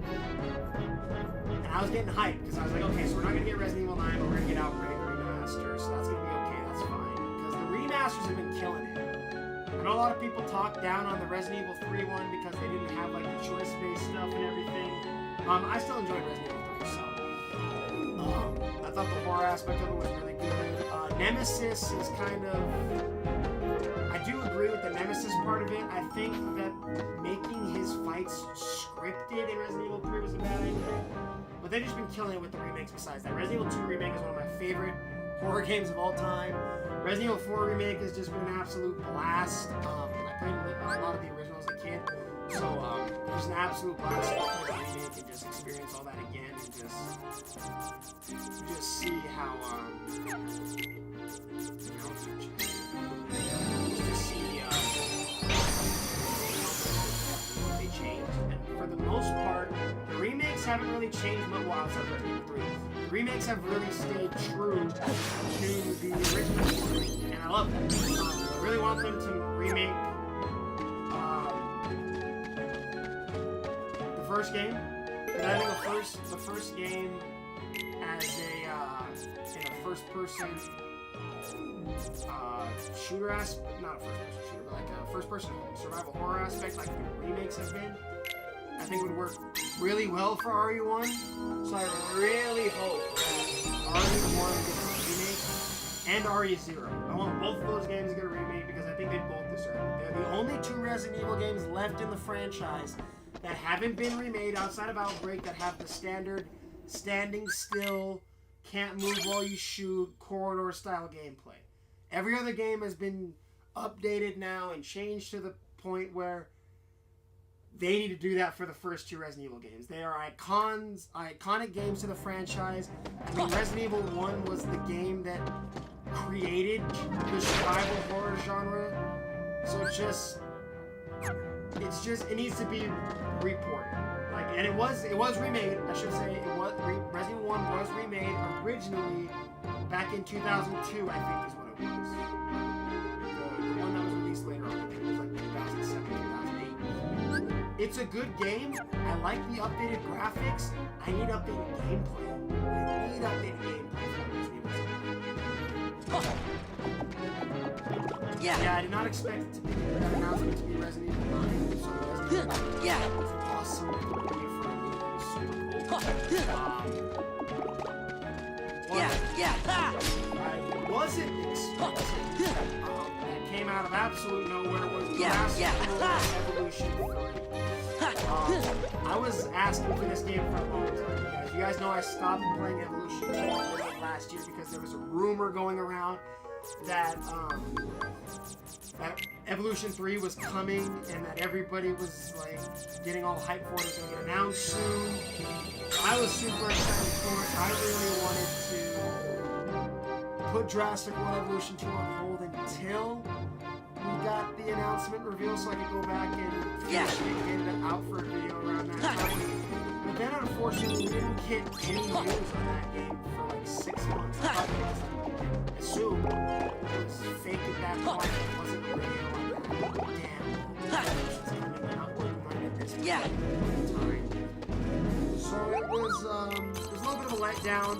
And I was getting hyped, because I was like, okay, so we're not going to get Resident Evil 9, but we're going to get Outbreak Remaster, so that's going to be okay, that's fine. Because the remasters have been killing it. I know a lot of people talk down on the Resident Evil 3 one because they didn't have like the choice-based stuff and everything. I still enjoyed Resident Evil 3, so I thought the horror aspect of it was really good. Nemesis is kind of... I do agree with the Nemesis part of it. I think that making his fights scripted in Resident Evil 3 was a bad idea. But they've just been killing it with the remakes besides that. Resident Evil 2 Remake is one of my favorite horror games of all time. Resident Evil 4 Remake has just been an absolute blast. I played a lot of the originals as a kid, so it was an absolute blast to play the remake and just experience all that again and just see how they changed. And for the most part, the remakes haven't really changed much. Well, outside of Resident Evil 3. The remakes have really stayed true to the original story, and I love that. I really want them to remake the first game. And I think the first game as a in a first-person shooter aspect, not a first-person shooter, but like a first-person survival horror aspect, like the remakes have been, I think would work really well for RE1. So I really hope that RE1 gets a remake and RE0. I want both of those games to get a remake because I think they both deserve it. They're the only two Resident Evil games left in the franchise that haven't been remade outside of Outbreak that have the standard standing still, can't move while you shoot, corridor style gameplay. Every other game has been updated now and changed to the point where they need to do that for the first two Resident Evil games. They are iconic games to the franchise. I mean, Resident Evil 1 was the game that created the survival horror genre. So it needs to be reported. Like, and it was remade. I should say Resident Evil 1 was remade originally back in 2002. I think is what it was. The one that was released later on. I think it was like 2007, 2008. It's a good game. I like the updated graphics. I need updated gameplay. Yeah, I did not expect it to be that announcement to be Resident Evil 9. So Resident Evil 9 was awesome. And the for a movie was super cool. I wasn't expecting that came out of absolute nowhere was Jurassic World Evolution 3. I was asking for this game for a long time, guys. You guys know I stopped playing Evolution 2 last year because there was a rumor going around that that Evolution 3 was coming and that everybody was like getting all hyped for it. It was going to get announced soon. I was super excited for it. I really wanted to put Jurassic World Evolution 2 on hold until we got the announcement revealed so I could go back and finish it and get it out for a video around that time. But then unfortunately we didn't get any news on that game for like 6 months. I assumed it was fake at that point. It wasn't real. Damn. Evolution's coming out. We're going at this point in time. So it was a little bit of a letdown.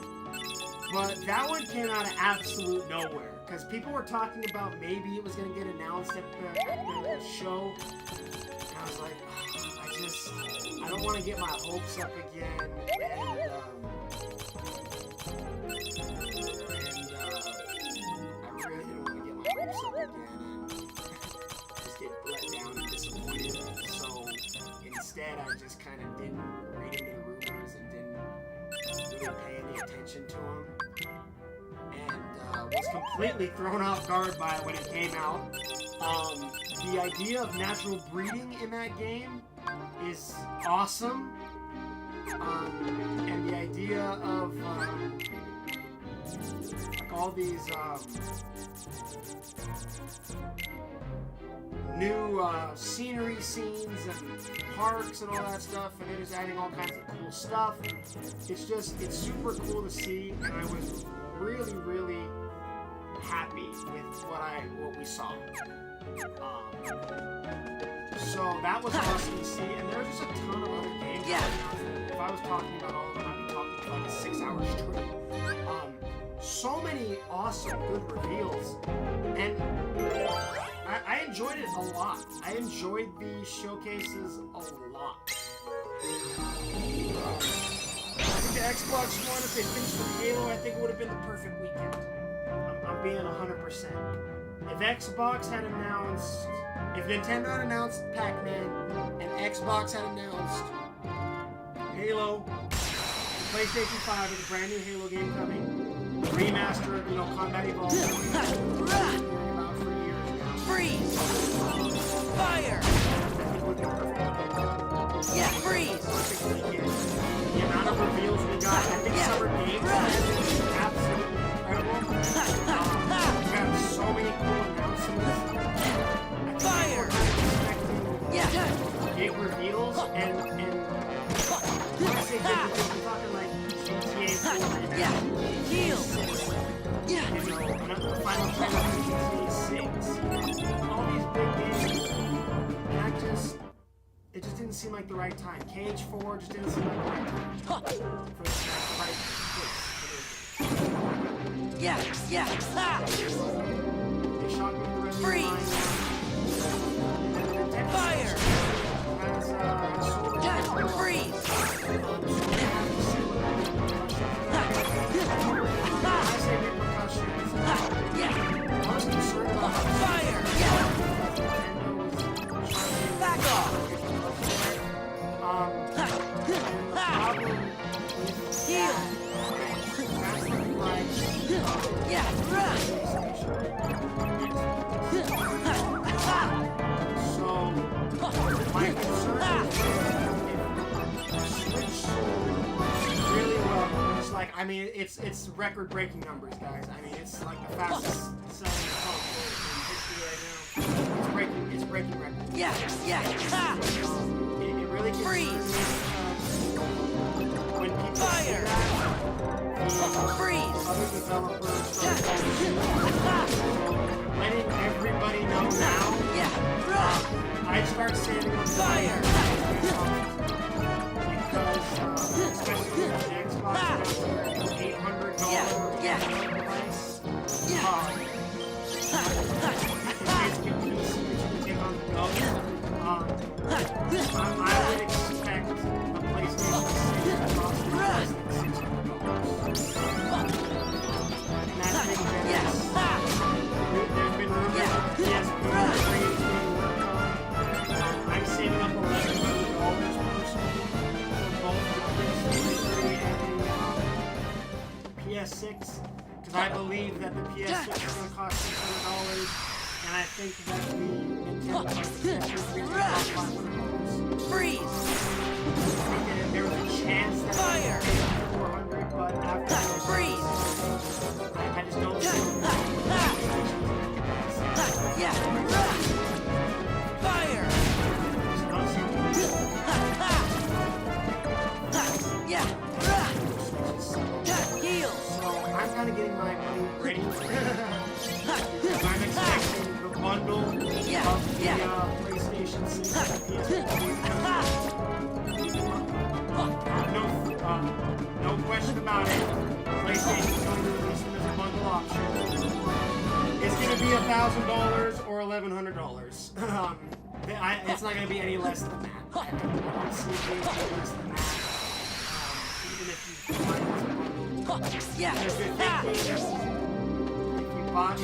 But that one came out of absolute nowhere. Because people were talking about maybe it was going to get announced at the show. And I was like, I don't want to get my hopes up again. And I really didn't want to get my hopes up again and just get let down and disappointed. So instead, I just kind of didn't read into the rumors and didn't really pay any attention to them. And was completely thrown off guard by it when it came out. The idea of natural breeding in that game is awesome. And the idea of like all these new scenery scenes and parks and all that stuff, and they're just adding all kinds of cool stuff. It's super cool to see, and I was really, really happy with what we saw. So that was awesome to see, and there's just a ton of other games. Yeah. If I was talking about all of them, I'd be talking for like a 6-hour straight. So many awesome, good reveals, and I enjoyed it a lot. I enjoyed the showcases a lot. I think the Xbox One, if they finished with Halo, I think it would have been the perfect weekend. I'm being 100%. If Xbox had announced, if Nintendo had announced Pac-Man, and Xbox had announced Halo, PlayStation 5 with a brand new Halo game coming, remaster of, Combat Evolved, about for years now. Freeze! Fire! Yeah, freeze! The amount of reveals we got, I think Summer Games is absolutely incredible. We got so many cool announcements. Fire! Yeah. Big reveals, and when I say big reveals, we're talking like GTA 4. Yeah. Heal! Yeah. Another Final Fantasy GTA 6. All these big games, and it just didn't seem like the right time. KH4 just didn't seem like the right time for the right place. Yeah. They shot me with the rest Freeze! of the Fire! Freeze! I say repercussions. I was concerned about Fire! Back off! Heal! Yeah! So, my concern is Switch really well. It's like, I mean, it's record-breaking numbers, guys. I mean, it's like the fastest selling console in history right now. It's breaking records. Yeah! It really concerns me when people Fire! see that. Freeze! Other developers start letting everybody know now. Yeah! I'd start saving on Fire! because especially with the Xbox, $800 Yeah. device. Yeah. It's a piece that you can take on the go. I would expect a PlayStation 6 to cost less than $600. And that's big difference. There's been rumors of PSP upgrades being worked on. I'm saving up $1,100 personally for both the PlayStation 3 and the PS6, because I believe that the PS6 is going to cost $600, and I think that the Nintendo PlayStation 3 is going to cost $500. Freeze! I think that there was a chance that Fire! it would be $400, but after this, Freeze! I just don't think that Yeah! Fire! Yeah! Heal! So I'm kind of getting my money ready. I'm expecting the bundle of the PlayStation 6 and PS4. No question about it. PlayStation is going to release them as a bundle option. It's going to be $1,000 or $1,100. It's not going to be any less than that. I don't see it being any less than that. Even if you buy it as a bundle. Yeah!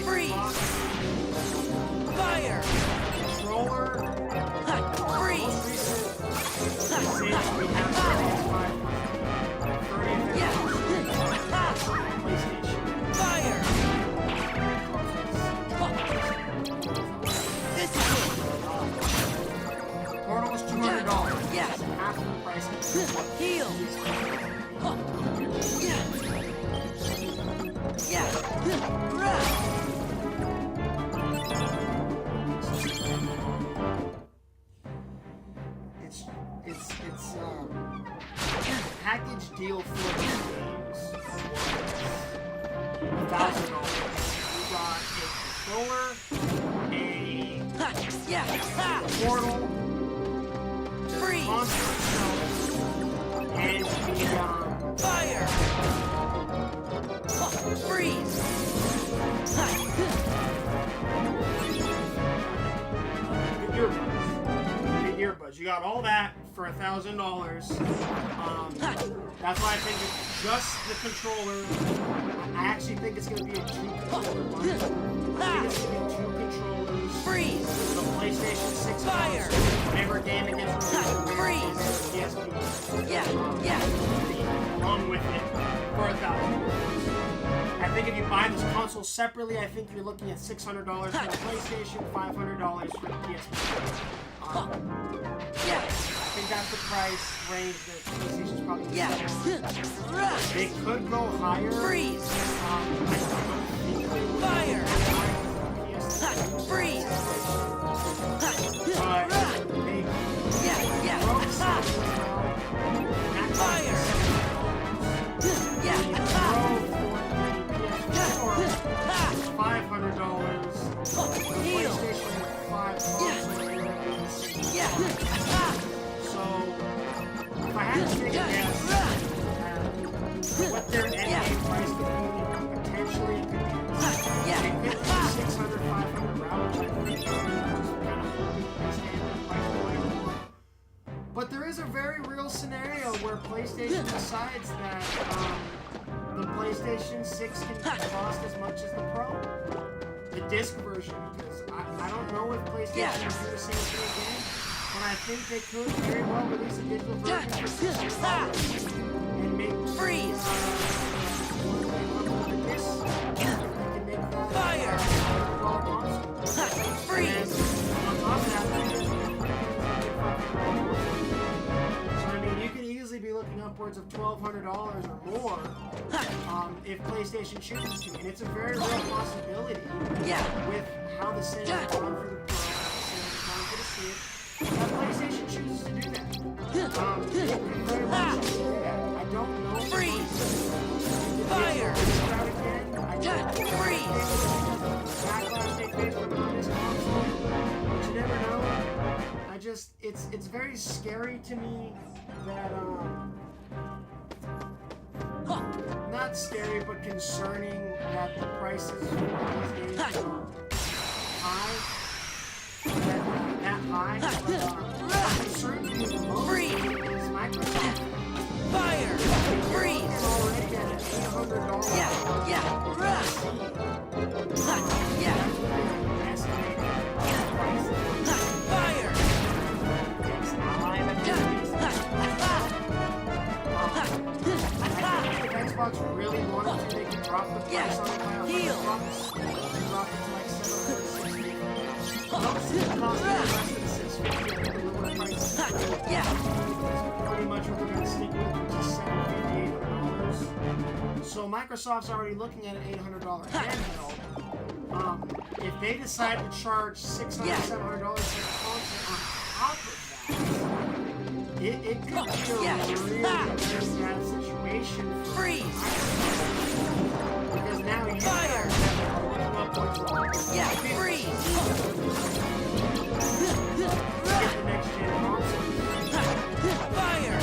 Freeze! Fire! Controller. Freeze! We have Yeah! PlayStation. Fire! This is it! Portal was $200. Heal. Yeah. Yeah. It's package deal for these games was $1,000. You got a controller, a Yeah. portal, Freeze. monster itself, and the Fire. Freeze. the earbuds. You got all that for $1,000. That's why I think it's just the controller. I actually think it's going to be a two-controller one. I think it's going to be two controllers. Freeze. The PlayStation 6 Fire. whatever game it gets Freeze. PSP. Yeah. Yeah. Along with it for $1,000. I think if you buy this console separately, I think you're looking at $600 for the PlayStation, $500 for the PSP. Yeah. I think that's the price range that PlayStation's probably going to Yeah. They could go higher. Freeze. Fire. Freeze. But they Yeah. Yeah. Fire. Yeah. $500. Heal. PlayStation $5. Yeah. So if I had to take a guess at what their end game price could be, potentially it could be Yeah. $600, $500 route, which I think is just kind of holding this game price point. But there is a very real scenario where PlayStation decides that the PlayStation 6 can cost as much as the Pro. The disc version, because I don't know if PlayStation will do the same thing again, but I think they could very well release a digital version for $600 and make Freeze. Fire. Freeze. On top of that, so I mean, you could easily be looking upwards of $1,200 or more if PlayStation chooses to, and it's a very real possibility. Yeah. With how the sales have gone for the Pro, how the sales have gone for the Switch, that PlayStation chooses to do that. It could very much do that. I don't know. Freeze. Fire. Freeze. Backlash they face from on this console, but you never know. It's very scary to me that not scary but concerning that the prices for these games are high. That high. But what concerns me the most is Microsoft. Fire. Freeze. Already at $800. Yeah. Yeah. Yeah. Fire. If Xbox really wanted to, they could drop the price on it by $100. Heal. Drop it to like $760. Most of the cost is less than $650 at the lower price. Yeah. Pretty much what they're going to stick with, which is $750, $800. So Microsoft's already looking at an $800 handheld. If they decide to charge $600, $700 for the console on top of that, it could be a really sad situation for Freeze. because now you Fire. Yeah. Freeze. get the next gen console. Fire.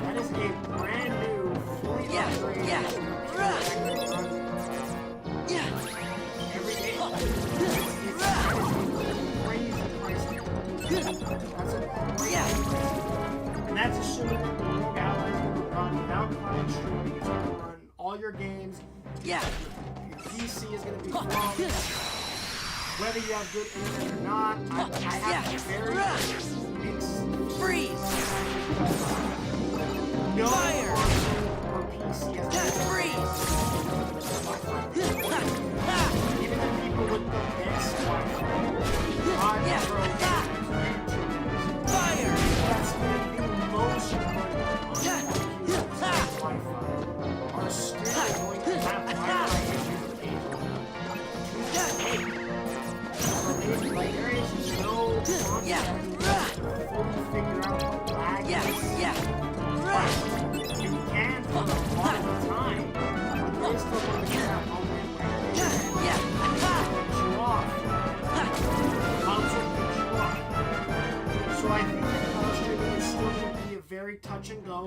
That is a brand new, fully upgraded. Yeah. Every game. It's crazy price. That's a crazy price. And that's assuming that the Rogue Ally is going to run without cloud streaming. It's going to run all your games. Yeah. Your PC is going to be flawless. Whether you have good internet or not, I have very mixed. Freeze. No Fire. console or PC has Freeze. even the people with the best Wi-Fi, Yeah. YouTube, fully figure out the lag is. You can for a lot of time, but there's still going to be that moment where it gets you off. Console gets you off. So I think that cloud streaming is still going to be a very touch and go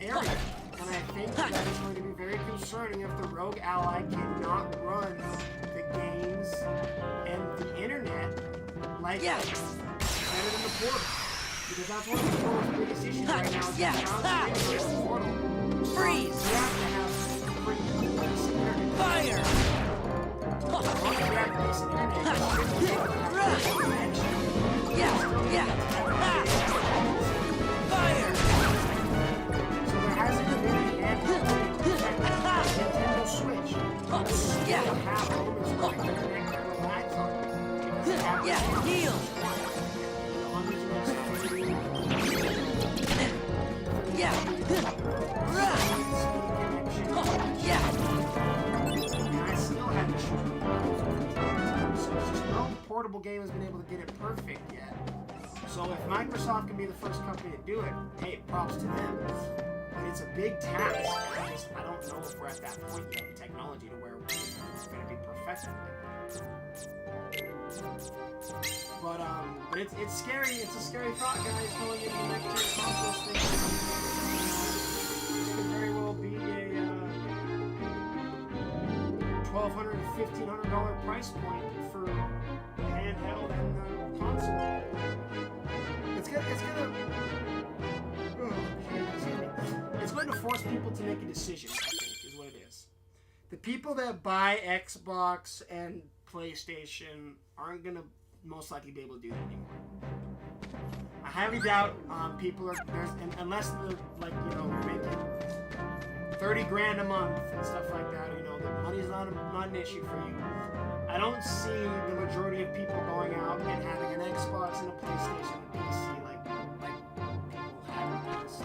area. And I think that is going to be very concerning if the Rogue Ally cannot run the games and the internet like better than the Portal. Because that's one of the Portal's biggest issues right now. Is the cloud streaming versus Portal. Freeze! You have to have pretty decent internet. Fire! As long as you have decent internet, you should be able to have decent connection. Fire! So there hasn't been any Nintendo Switch. Still have moments where the internet kind of lags on it. Because it happens. Heal! And I still had to shoot. So it's just no portable game has been able to get it perfect yet. So if Microsoft can be the first company to do it, hey, props to them. But it's a big task. I don't know if we're at that point yet in technology to where it's going to be perfected. But it's scary. It's a scary thought, guys, going into the next gen consoles thing. This could very well be a $1,200 to $1,500 price point for the handheld and the console. It's going to force people to make a decision, I think, is what it is. The people that buy Xbox and PlayStation aren't going to most likely be able to do that anymore. I highly doubt people are, unless they're like, making 30 grand a month and stuff like that, the money's not an issue for you. I don't see the majority of people going out and having an Xbox and a PlayStation and a PC like people have in the past.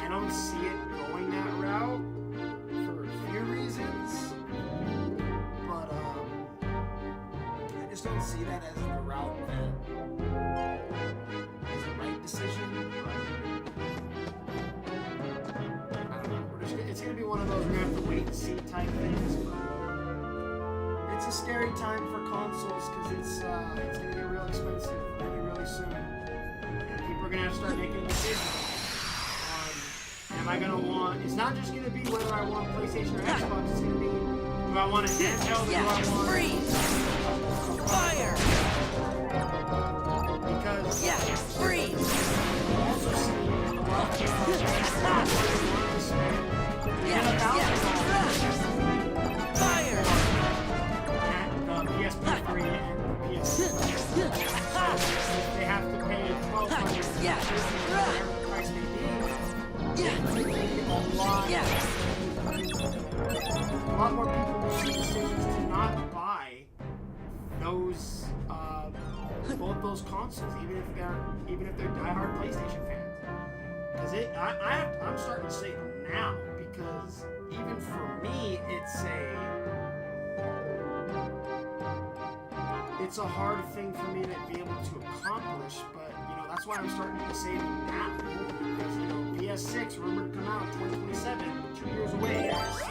I don't see it going that route for a few reasons, but I just don't see that as the route that is the right decision. I don't know. It's going to be one of those we're going to have to wait and see type things, but it's a scary time for consoles because it's going to get real expensive really soon. And people are going to have to start making decisions. Am I going to want... It's not just going to be whether I want PlayStation or Xbox. It's going to be, do I want a handheld or do I want... Freeze! Fire! Because... Freeze! I also see a lot of people Fire! at the PSP3 and the PS4. They have to pay $1,200 whatever the price may be. A lot more people make decisions to not buy those both those consoles, even if they're diehard PlayStation fans. Because I'm starting to say now, because even for me, it's a hard thing for me to be able to accomplish. But that's why I'm starting to say now, because PS6 rumored to come out 2027, 2 years away, guys.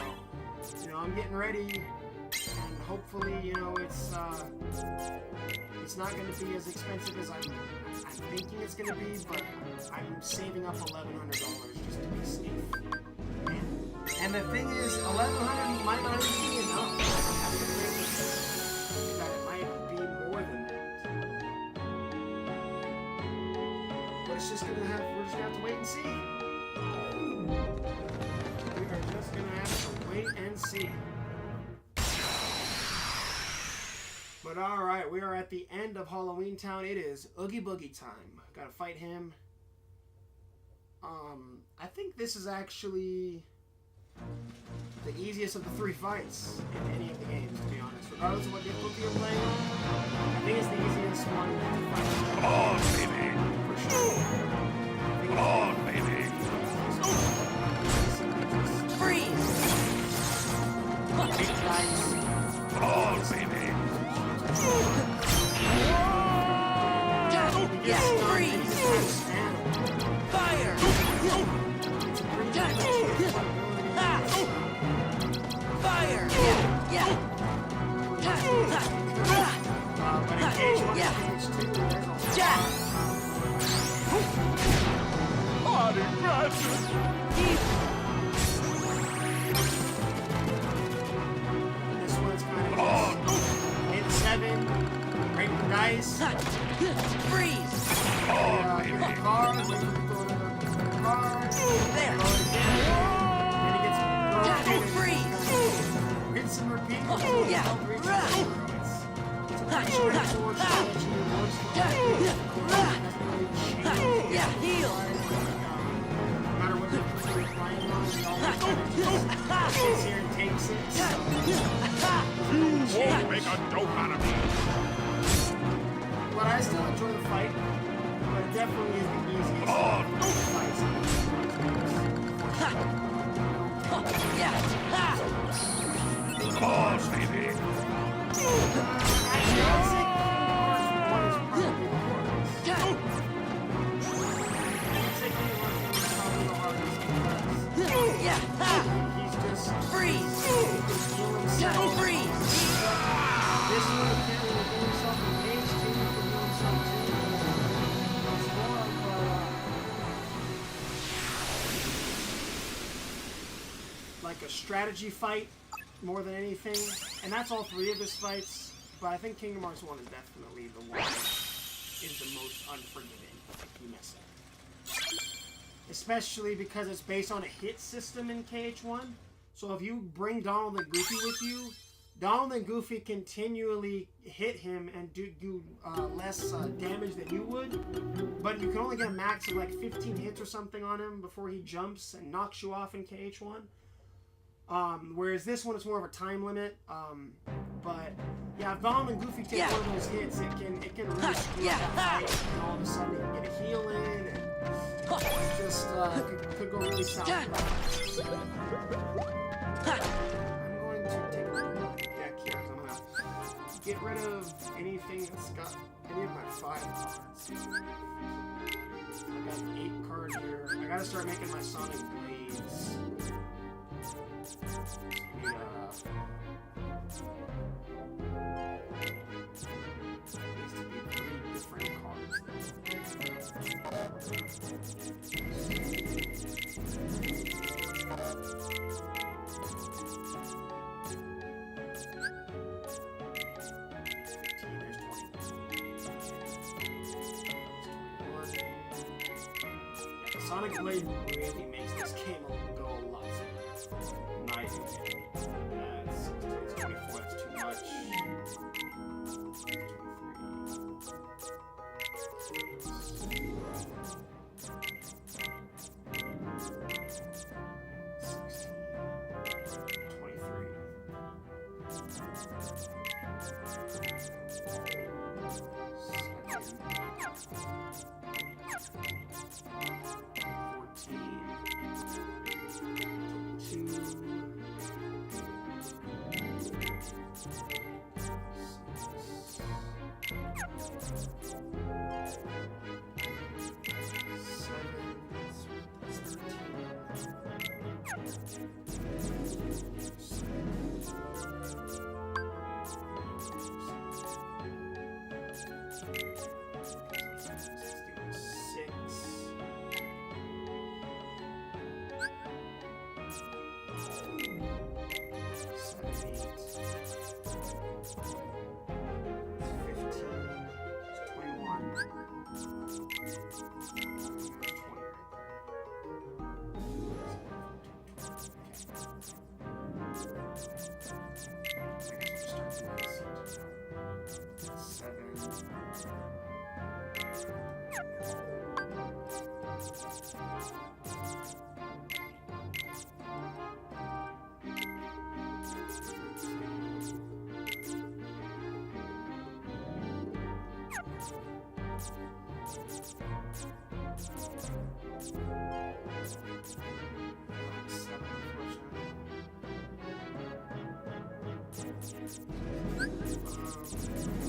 So, I'm getting ready, and hopefully, it's not going to be as expensive as I'm thinking it's going to be, but I'm saving up $1,100 just to be safe. And the thing is, $1,100 might not even be enough. That it might be more than that. But we're just gonna have to wait and see. We are just gonna have to wait and see. But alright, we are at the end of Halloween Town. It is Oogie Boogie time. Gotta fight him. I think this is actually the easiest of the 3 fights in any of the games, to be honest. Regardless of what difficulty you're playing on, I think it's the easiest one to fight. Oh, baby. For sure. Oh, baby. Freeze! Big dice. Oh, baby. gets stunned, and he freeze. just has stamina. Fire. It's a pretty good ability. Fire. But in cage 1 and cage 2, there's a lot. Jack. Body crashes. This one's kind of hit 7, break the dice. Freeze. Hit the card, wait for the card. There. Throw it again. Then he gets rotated. Freeze. Rinse and repeat. Yeah. It's a pretty straightforward strategy. It works for Yeah. Heal. no matter what you're playing on, it always kind of sits here and takes it. Won't make a dope out of me. But I still enjoy the fight. But it definitely is the easiest fight. Yeah. Come on, baby. Actually, I'd say Kingdom Hearts 1 is probably the hardest. I'd say Kingdom Hearts 1 is probably the hardest because Yeah. he's just Freeze. he can heal himself. Freeze. This one apparently will heal himself in Cage 2, he can heal himself too. It's more of like a strategy fight more than anything. And that's all 3 of his fights. But I think Kingdom Hearts 1 is definitely the one that is the most unforgiving if you miss it. Especially because it's based on a hit system in KH1. So if you bring Donald and Goofy with you, Donald and Goofy continually hit him and do less damage than you would. But you can only get a max of like 15 hits or something on him before he jumps and knocks you off in KH1. Whereas this one, it's more of a time limit. But yeah, if Donald and Goofy take one of those hits, it can really screw up that fight. And all of a sudden, you can get a heal in, and just could go really south. I'm going to take a look deck here because I'm gonna get rid of anything that's got any of my 5 cards. I got an 8 card here. I gotta start making my Sonic Blades. Needs to be 3 different cards. Sonic Blade really makes this game go a lot smoother. Night and day. That's 24, that's too much. 7,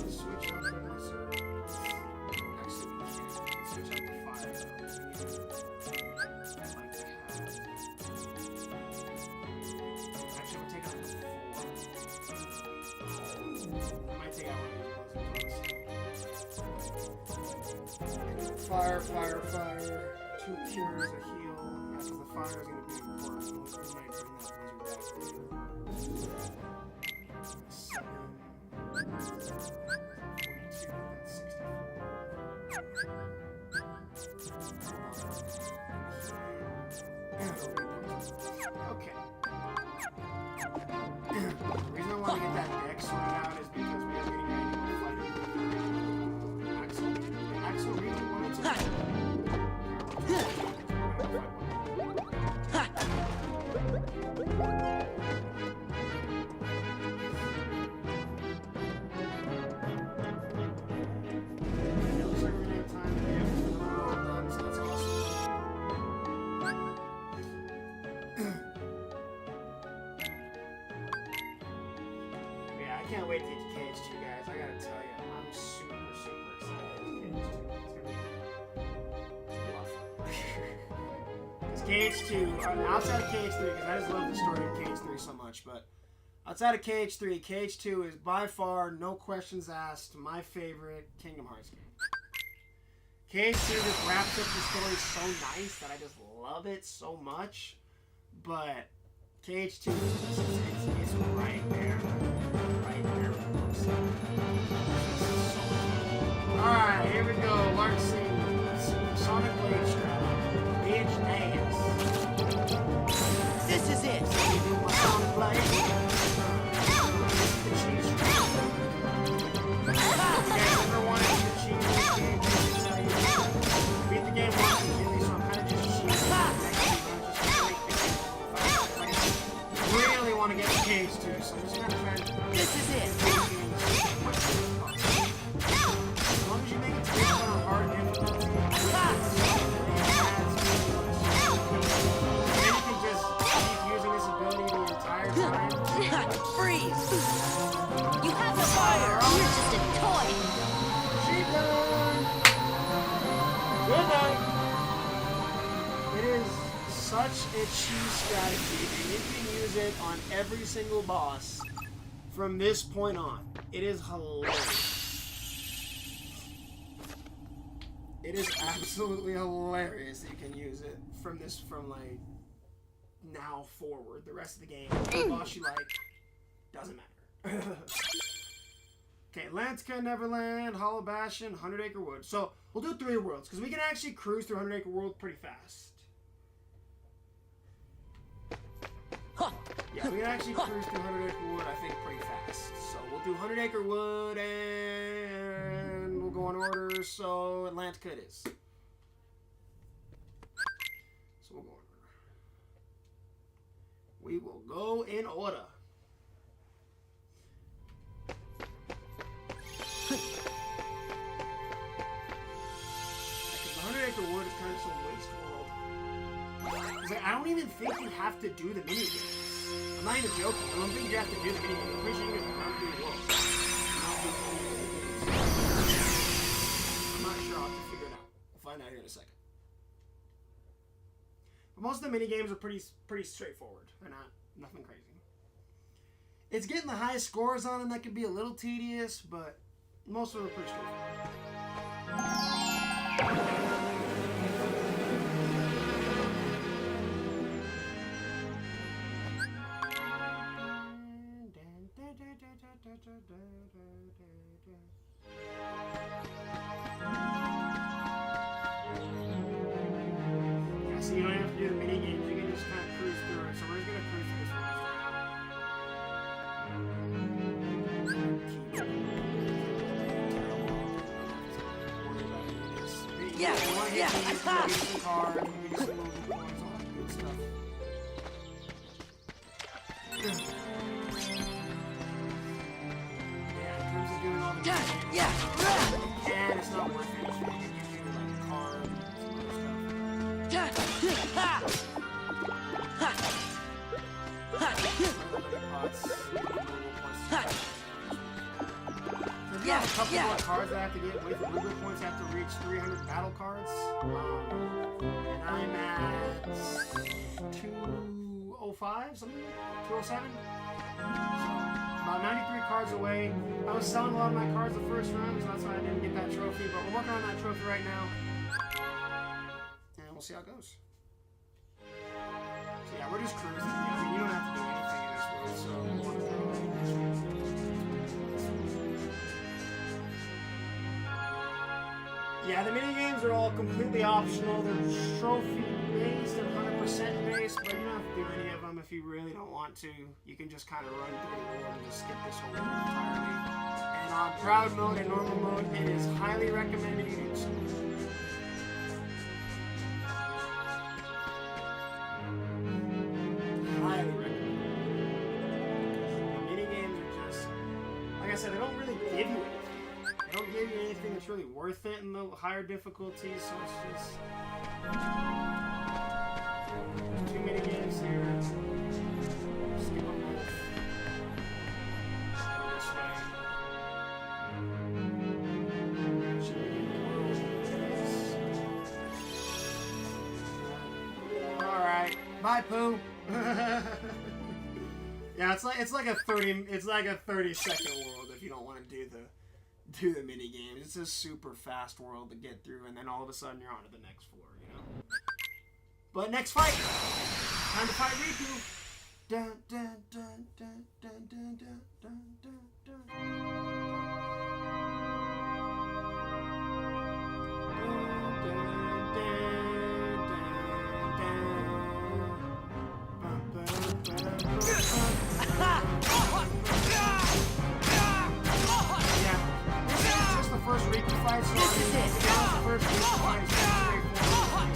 switch up the lesser. Actually, we can't. Actually, we'll take out the 4. I might take out one of these. Fire, fire, fire. 2 cures, a heal. Yeah, because the fire is going to be important. We might bring that blizzard back. 7. 42, that's 64. Okay. The reason I want to get that deck sorted out is because we are getting ready to fight Axel. Axel really wanted to. I can't wait to get to KH2, guys. I gotta tell you, I'm super, super excited for KH2. It's gonna be a lot of fun. Because KH2, outside of KH3, because I just love the story of KH3 so much, but outside of KH3, KH2 is by far, no questions asked, my favorite Kingdom Hearts game. KH2 just wraps up the story so nice that I just love it so much, but KH2 is right there. Alright, here we go. Lark sings Sonic Blade Strap. Bitch ass. This is it. Sonic Blade. The cheese strap. You guys ever wanted to cheat this game? Beat the game once immediately, so I'm kind of just cheating. I really want to get the KH2, so I'm just going to try and... This is it. As long as you make it to on a hard difficulty, then you can just keep using this ability the entire time. Freeze. You have the fire. You're just a toy. Good night. It is such a cheese strategy, and you can use it on every single boss from this point on. It is hilarious. It is absolutely hilarious that you can use it from like now forward. The rest of the game, the boss you like, doesn't matter. Okay, Lanska, Neverland, Hollow Bastion, 100 Acre Wood. So we'll do 3 worlds because we can actually cruise through 100 Acre World pretty fast. Yeah, we can actually cruise through 100 Acre Wood, I think, pretty fast. So we'll do 100 Acre Wood, and we'll go in order. So Atlantica it is. So we'll go in order. We will go in order. Because the 100 Acre Wood is kind of just a waste world. Like, I don't even think you have to do the minigames. I'm not even joking. I don't think you have to do the minigames. I'm pretty sure you can run through the world. I'm not sure. I'll have to figure it out. We'll find out here in a second. But most of the minigames are pretty straightforward. They're nothing crazy. It's getting the highest scores on them that can be a little tedious, but most of them are pretty straightforward. Yeah, so you don't have to do the mini games, you can just kind of cruise through it. So we're just gonna cruise through this one. Yeah. Yeah. And it's not worth it. It's really gonna give you like a card and some other stuff. Yeah. couple more cards that I have to get with Google points. I have to reach 300 battle cards. And I'm at 205, something? 207? About 93 cards away. I was selling a lot of my cards the first round, so that's why I didn't get that trophy. But we're working on that trophy right now. And we'll see how it goes. So yeah, we're just cruising. I mean, you don't have to do anything in this world, so we'll want to go next week. Yeah, the mini games are all completely optional. They're trophy based and 100% based, but you don't have to do any of them if you really don't want to. You can just kind of run through the world and just skip this whole world entirely. And on proud mode and normal mode, it is highly recommended you do so. Highly recommended. The mini games are just, like I said, they don't really give you anything. They don't give you anything that's really worth it in the higher difficulties, so it's just too many games here. Skip them both. Go this way. Should we get the world? Alright. Bye, Pooh. Yeah, it's like a 30-second world if you don't want to do the mini games. It's a super fast world to get through, and then all of a sudden you're on to the next floor, you know? But next fight! Time to fight Riku! Dun, dun, dun, dun, dun, dun, dun, dun, dun, dun. First Riku fight, so This is it. The first Riku fight is straightforward.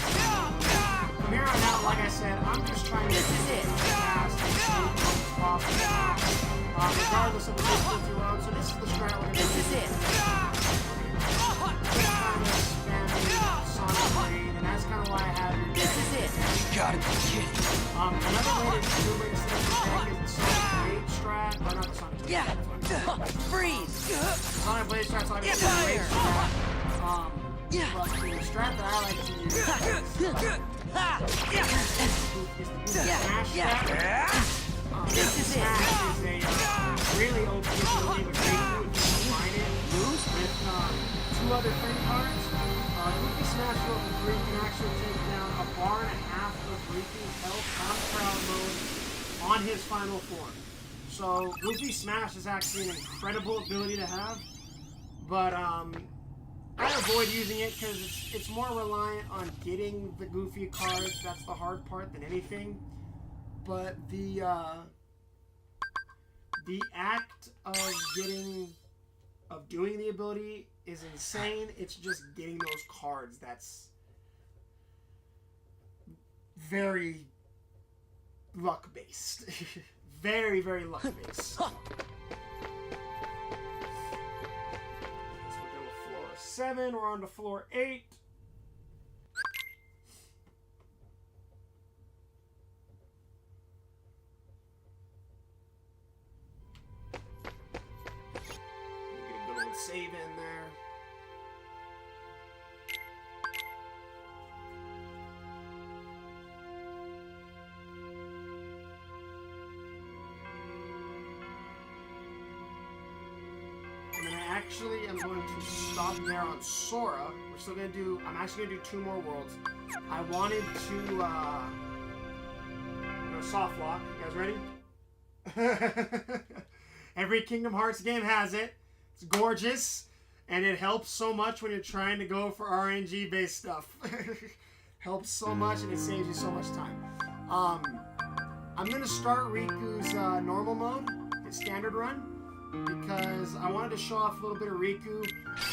From here on out, like I said, I'm just trying to This is it. fast and smooth as possible. Regardless of the distance you're on, so this is the strat we're This is it. just kind of spamming Sonic Blade, and that's kind of why I have it. This is it. You gotta be kidding. Another way to set up the deck is the Sonic Blade strat, or not the Sonic Blade. Yeah. Freeze. Sonic Blade strat's like a Yeah, Blade fire. strat. Yeah. But the strat that I like to use is the Smash Yeah. strat. This is it. Smash is a really OP ability with Riku if you combine it with two other friend cards. Goofy Smash Roll for 3 can actually take down a bar and a half of Riku's health on proud mode on his final form. So Goofy Smash is actually an incredible ability to have, but I avoid using it because it's more reliant on getting the Goofy cards. That's the hard part than anything. But the act of doing the ability is insane. It's just getting those cards that's very luck based. Very, very luck based. So we're done with floor 7. We're on to floor 8. Get a good old save in there. Actually, I'm going to stop there on Sora. We're still going to do, I'm actually going to do 2 more worlds. I wanted to, soft lock. You guys ready? Every Kingdom Hearts game has it. It's gorgeous, and it helps so much when you're trying to go for RNG-based stuff. Helps so much, and it saves you so much time. I'm going to start Riku's normal mode, his standard run, because I wanted to show off a little bit of Riku,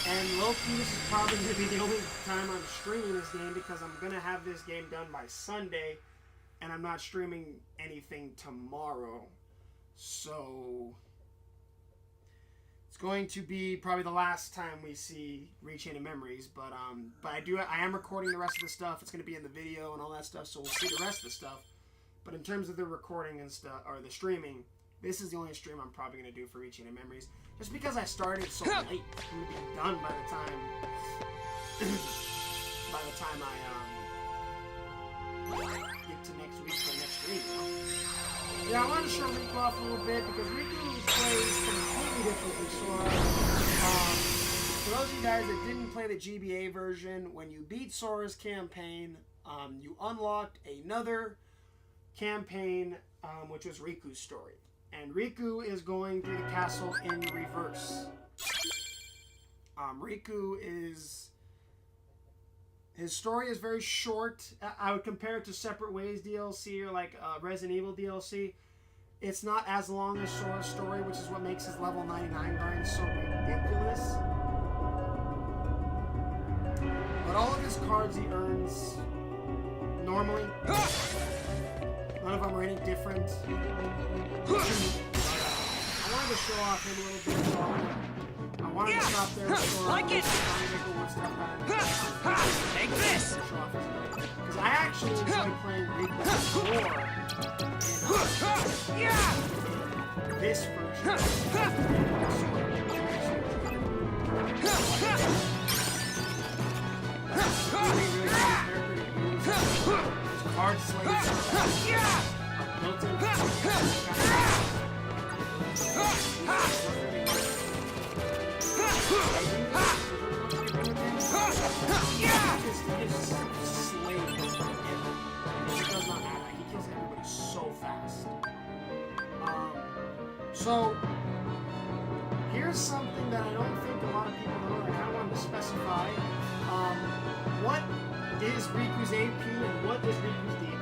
and low-key, this is probably going to be the only time I'm streaming this game, because I'm going to have this game done by Sunday, and I'm not streaming anything tomorrow, so it's going to be probably the last time we see Rechain of Memories, but I am recording the rest of the stuff. It's going to be in the video and all that stuff, so we'll see the rest of the stuff, but in terms of the recording and stuff, or the streaming, this is the only stream I'm probably going to do for Rechain and Memories. Just because I started so late. I'm going to be done by the time... get to next week for next stream, you know? Yeah, I wanted to show Riku off a little bit because Riku plays completely different than Sora. For those of you guys that didn't play the GBA version, when you beat Sora's campaign, you unlocked another campaign, which was Riku's story. And Riku is going through the castle in reverse. Riku is... His story is very short. I would compare it to Separate Ways DLC or like Resident Evil DLC. It's not as long as Sora's story, which is what makes his level 99 grind so ridiculous. But all of his cards he earns normally. None of them are any different. I wanted to show off him a little bit, so I wanted to stop there with Sora. Like it. Take this. Because I actually enjoy playing Riku more in this version. Card slates are built in. So, here's something that I don't think a lot of people know that I kind of wanted to specify. What is Riku's AP and what is Riku's DP?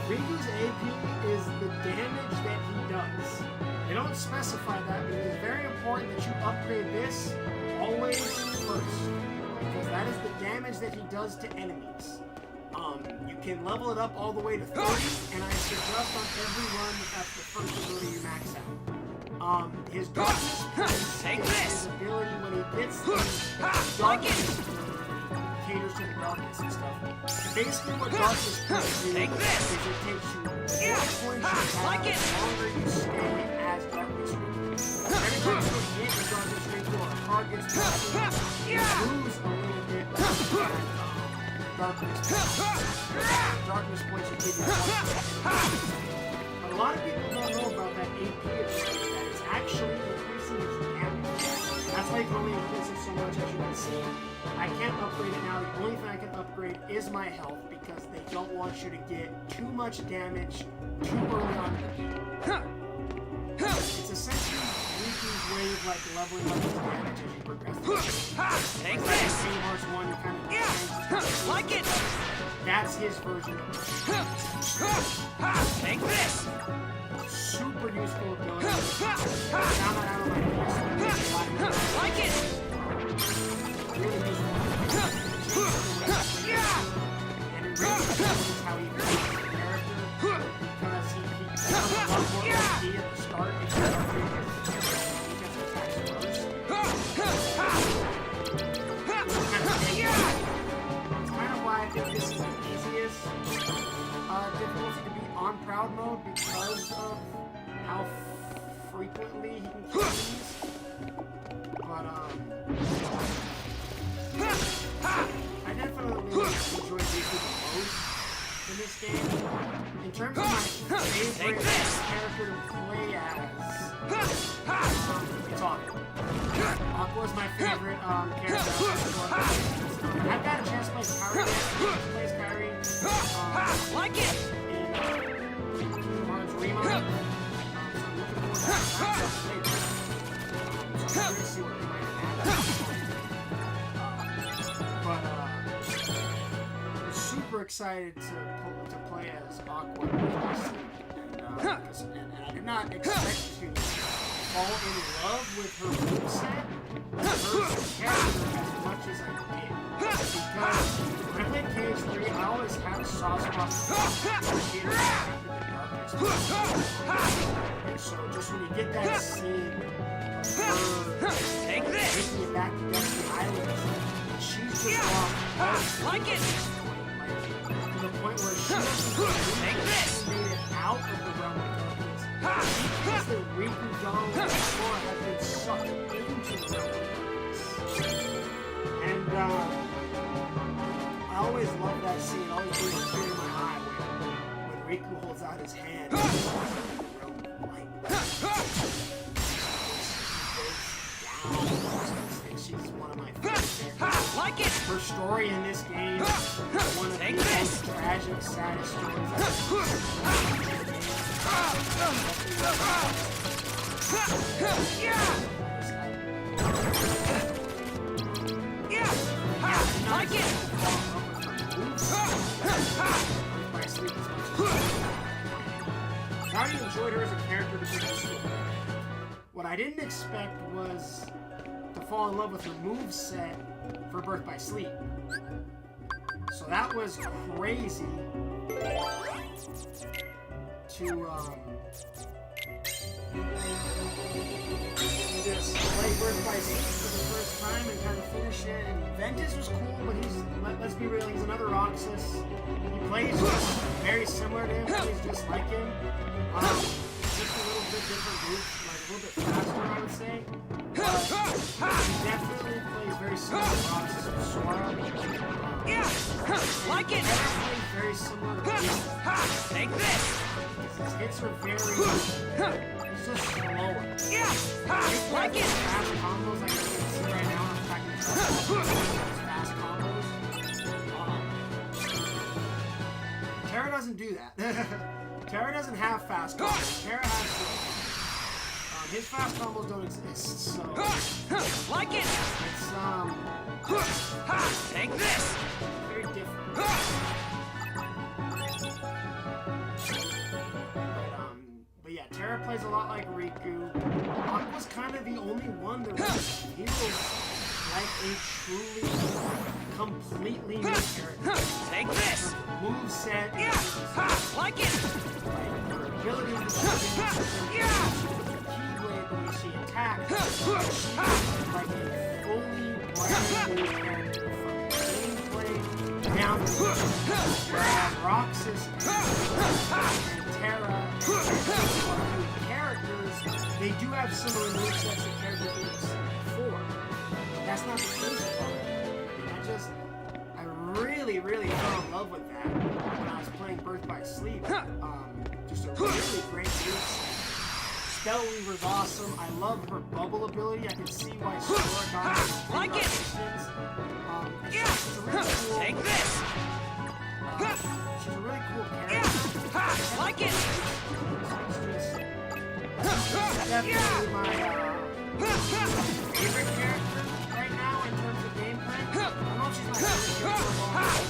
Riku's AP is the damage that he does. They don't specify that, but it is very important that you upgrade this always first. Because that is the damage that he does to enemies. You can level it up all the way to 30, and I suggest on every run that's the first ability you max out. His darkness Take is this. his ability when he gets the darkness, caters to the darkness and stuff. Basically what darkness does is Take this. it takes you more points you Like have it. the longer you stay as darkness Riku. Every time you hit the darkness Riku or a card gets darkness, you lose a little bit of darkness points you give yourself. But a lot of people don't know about that AP ability, that it's actually increasing its damage. That's why you can only increase it so much, as you can see. I can't upgrade it now. The only thing I can upgrade is my health because they don't want you to get too much damage too early on in the game. It's essentially Riku's way of like leveling up his damage as you progress. Take Like this. Kingdom Hearts 1, you kind of Like it. That's his version of it. Take this. Super useful ability. Now that I don't Like it. really useful. And it really shows how he builds the character because he does a lot more OP at the start and he upgrades his defensive attacks first. It's kind of why I think this is the easiest difficulty to be on Proud Mode because of how frequently he can kill these. But, I definitely enjoy Riku the most in this game. In terms of my favorite character to play as, it's Aqua. Aqua is my favorite character. I've got a chance to play Kyrie. He plays Kyrie. Like it. In Kingdom Hearts Remake. So I'm looking forward to that. So I'm curious to see what they might add. But I'm super excited to play as Aqua and I did not expect to fall in love with her moveset, her character as much as I did. Because when I played KH3, I always had a soft spot for the darkness. And so just when you get that scene of her Take this. taking it back to Destiny Islands, she's just off. Like it. To the point where she doesn't Take this. made it out of the realm of darkness. Because the Riku Dong before have been sucked into the and I always love that scene. Always brings a tear in my eye when Riku holds out his hand. She's one of my favorite characters. Like it! Her story in this game is one of the most tragic, saddest stories I've Like it! I already enjoyed her as a character because of the story. What I didn't expect was to fall in love with her moveset for Birth by Sleep. So that was crazy to just play Birth by Sleep for the first time and kind of finish it. And Ventus was cool, but let's be real, he's another Roxas. He plays just very similar to him, plays just like him. Just a little bit different group, like a little bit faster, I would say. He definitely plays very similar to Roxas and Sora. Like it! Terra plays very similar to him. Take this! His hits are very... He's just slower. Like it! Fast combos, like you can see right now, I'm attacking fast combos. Terra doesn't do that. Terra doesn't have fast combos. Terra has... his fast combos don't exist, so... Like it! It's, Take this! very different. But yeah, Terra plays a lot like Riku. Aqua's kind of the only one that really feels like a truly, completely new character. Take this! Moveset. Like it! Like, her abilities to Keyblade, the way she attacks. She's like a fully brand new character from gameplay down to whereas Roxas and Terra and characters, they do have similar movesets and characters we've seen before. That's not the case for them. I really, really fell in love with that when I was playing Birth by Sleep. Just a really great moveset. Spell Weaver's awesome. I love her bubble ability. I can see why Sora got it. Like it! She's a really cool, Take this! she's a really cool character. Like it! Definitely my favorite character right now in terms of gameplay. I don't know if she's my favorite character.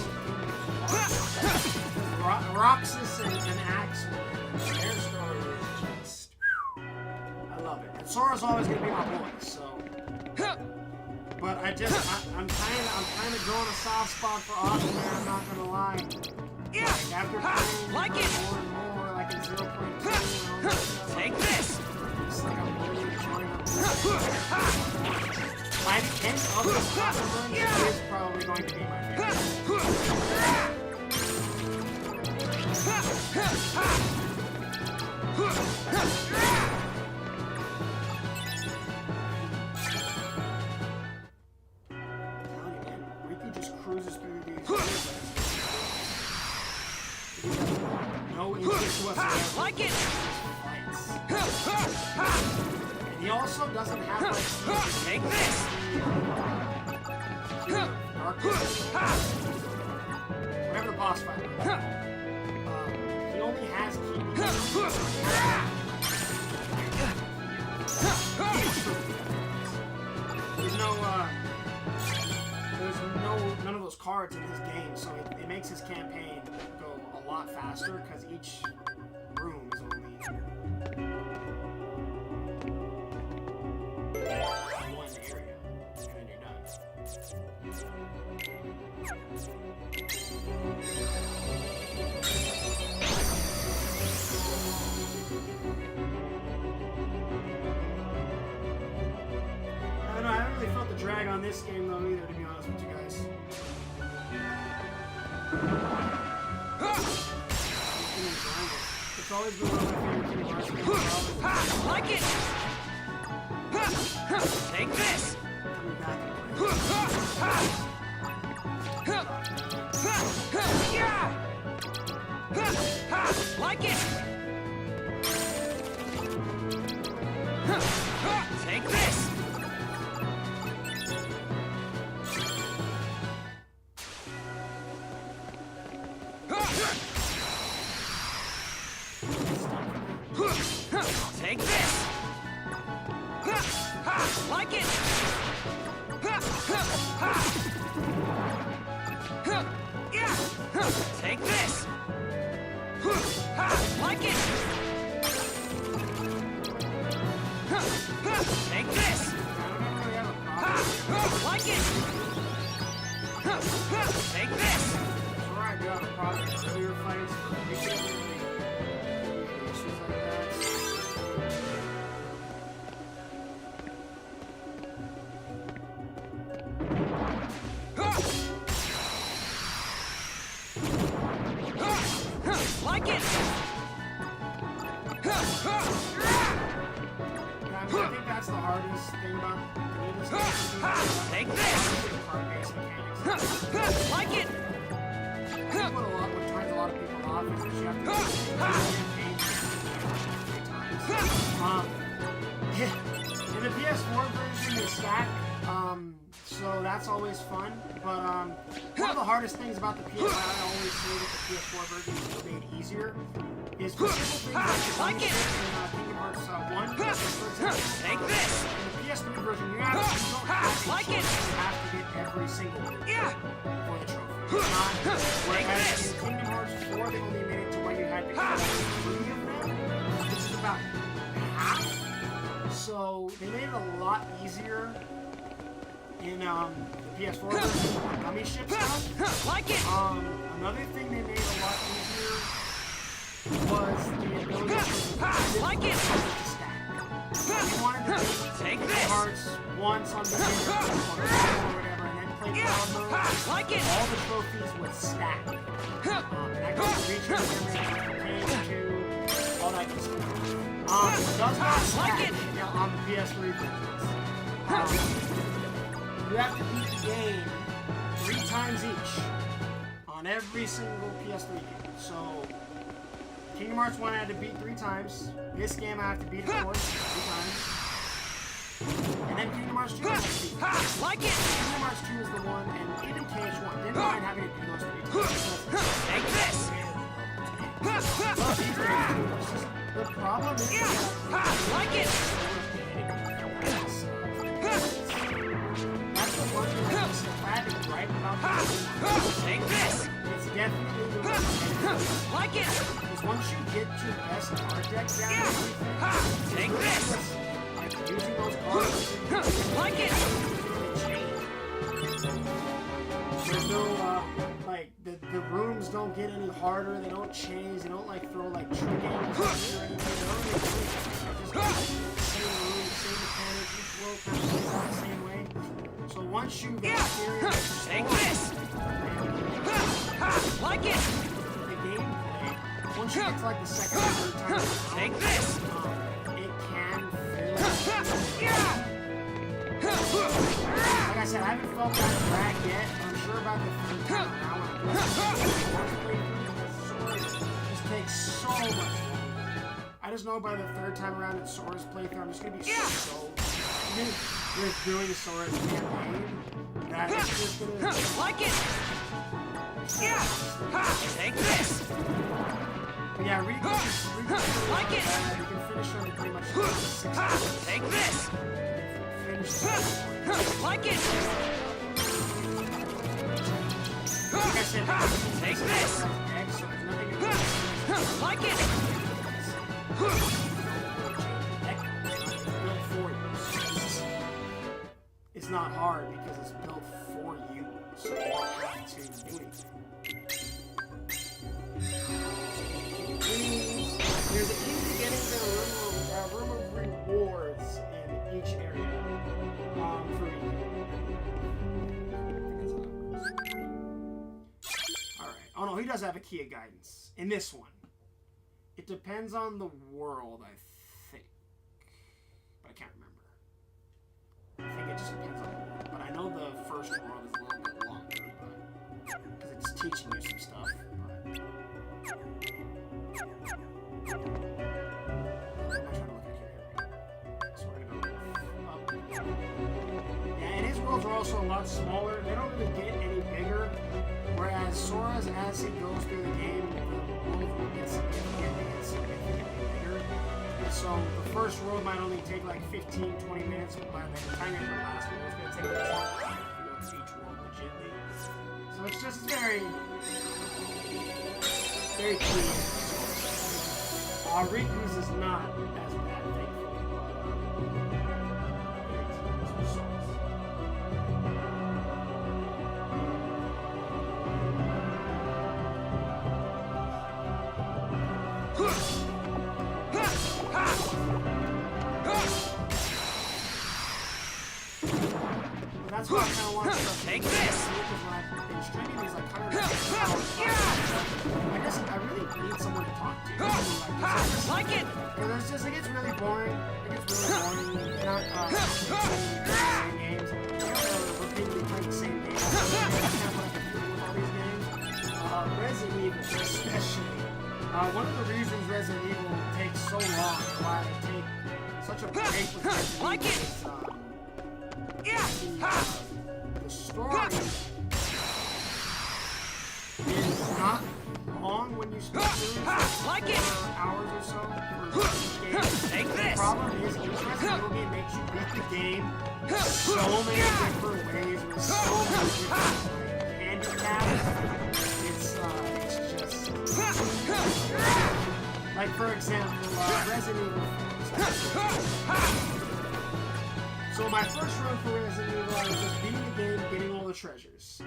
Roxas and Axel, their story is just... I love it. And Sora's always going to be my boy, so... But I'm kind of growing a soft spot for Aquaman, I'm not going to lie. Like, after playing Like it! more and more, like in 0.2 and all that stuff, Take this! it's like I'm really enjoying it. By the end of this run, it is probably going to be my favorite. Riku just cruises through these. No interest whatsoever. Like it! And he also doesn't have like Take this! whatever the boss fight. He only has key. There's none of those cards in his game, so it makes his campaign go a lot faster because each room is only one area, and then you're done. I don't know, I haven't really felt the drag on this game though either, to be honest with you guys. It's always been one of my favorite Kingdom Hearts games. Like it! Take this! Coming back and playing. Like it! Take this! Take this! Like it! Take this! Like it! Take this! Like it! Take this! Sure, I do have a problem with earlier fights for issues like that. Like it! Yeah, I think that's the hardest thing about this game. Take this! The card-based mechanics. Like it! What turns a lot of people off is that you have to in the PS4 version they stack, so that's always fun. But one of the hardest things about the PS4, I always say that the PS4 version is made easier, is for simple things like in Kingdom Hearts 1. For example, Take this! in the PS3 version, you don't have to Like it! you have to get every single one Yeah! for the trophy. It's not, whereas in Kingdom Hearts 4, they only made it to where you had to collect 3 of them, which is about half. So they made it a lot easier in the PS4 version for dummy ship stuff. Like it! Another thing they made a lot easier was the ability to Like it! stack. They wanted to Take make this! hearts once on the game or whatever, and then play cloud mode. Like it! All the trophies would stack. And that goes to reach memory, to all that good stuff. It does not stack on the PS3 versions. You have to beat the game 3 times each on every single PS3 game. So, Kingdom Hearts 1 I had to beat 3 times. This game I have to beat, of course, 3 times. And then Kingdom Hearts 2 I have to beat. Like it! Kingdom Hearts 2 is the one, and even KH1 didn't mind having to do those 3 times. Take this! Love these games too. It's just, the problem is that Like it! that's the one thing that's emphatic right about this. Take this! It's definitely the one. Like it! Because once you get your best card deck down, Take this! like using those cards, Like it! there's no like the rooms don't get any harder. They don't change. They don't like throw like trick angles or anything. They don't just same room, same mechanic. Each world kind of plays out the same way. So once you get experience, Take this! Like it! the gameplay, once you get to like the second or third time around, Take this! it can feel like I said, I haven't felt that drag yet. I'm sure about the third time around when I just takes so much longer. I just know by the third time around in Sora's playthrough, I'm just gonna be so with doing Sora's campaign that it's just gonna Like it! Take this! yeah, Like it! you can finish on pretty much 6 Take this! finish Like it! like I said, Take this! so there's nothing Like it! built for you. It's not hard because it's built for you, so you don't have to do anything. There's an easy getting to the room of rewards in each area. Alright. Oh no, he does have a key of guidance. In this one. It depends on the world, I think. But I can't remember. I think it just depends on the world. But I know the first world is a little bit longer, because it's teaching you some stuff. Worlds are also a lot smaller. They don't really get any bigger. Whereas Sora's, as he goes through the game, the world will get significantly bigger. And so the first world might only take like 15-20 minutes, but by the time you're in the last world, it's going to take a long time if you go to each world legitly. So it's just very clean. Riku's is not as bad, thankfully. That's why I kind of want to take this. Because when I've been streaming these like 100 hours, I really need someone to talk to. Like it. It's just, it gets really boring. It gets really boring. You're not playing the same games. Repeatedly playing the same games. That's kind of what I can do with all these games. Resident Evil, especially. One of the reasons Resident Evil takes so long, why I take such a break with Resident Evil is, the story is not long when you start doing it. For hours or so for each game. The problem is each Resident Evil game makes you beat the game so many different ways with so many different handicaps. It's just like, for example, Resident Evil. So my first run for Resident Evil, I was just beating the game, getting all the treasures.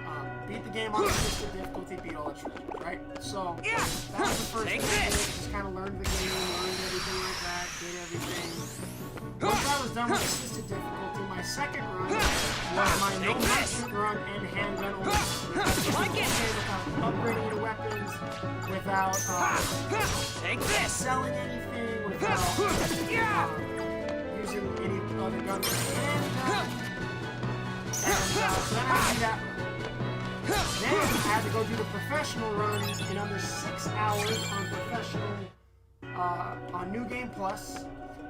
Beat the game on assisted difficulty, beat all the treasures, right? So that was the first thing I did. Just kind of learned the game, learned everything like that, did everything. Once I was done with assisted difficulty, my second run was my no merchant run and handgun only. Without upgrading your weapons, without selling anything, without using any other guns. So then I did that run. Then I had to go do the professional run in under 6 hours on professional, on New Game Plus,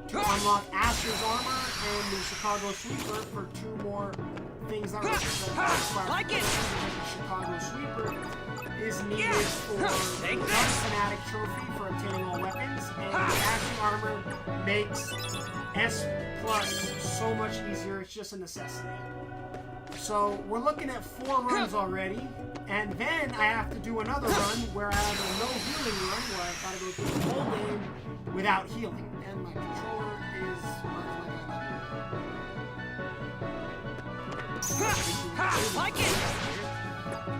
to unlock Asher's armor and the Chicago Sweeper for 2 more things that were required. The Chicago Sweeper is needed for the Fanatic Trophy for obtaining all weapons, and the Asher armor makes S+ so much easier. It's just a necessity. So we're looking at 4 runs already, and then I have to do another run where I have a no healing run where I've got to go through the whole game without healing, and my controller is like it.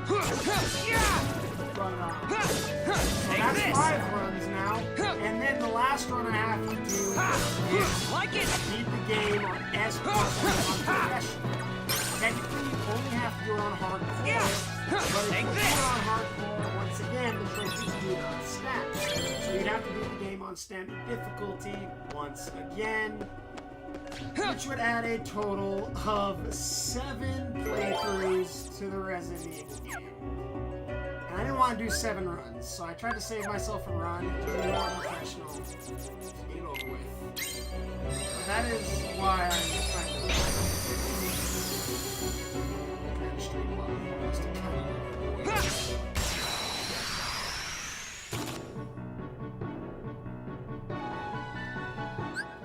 But, so that's 5 runs now, and then the last run I have to do is beat the game on S+ on professional. Technically, you only have to do it on hardcore, but if you do it on hardcore, once again, the trophies do it on stat. So you'd have to beat the game on standard difficulty once again, which would add a total of 7 playthroughs to the Resident Evil game. And I didn't want to do 7 runs, so I tried to save myself a run, do it more professional, to get it over with. But that is why I'm trying to stream level, just to kind of avoid.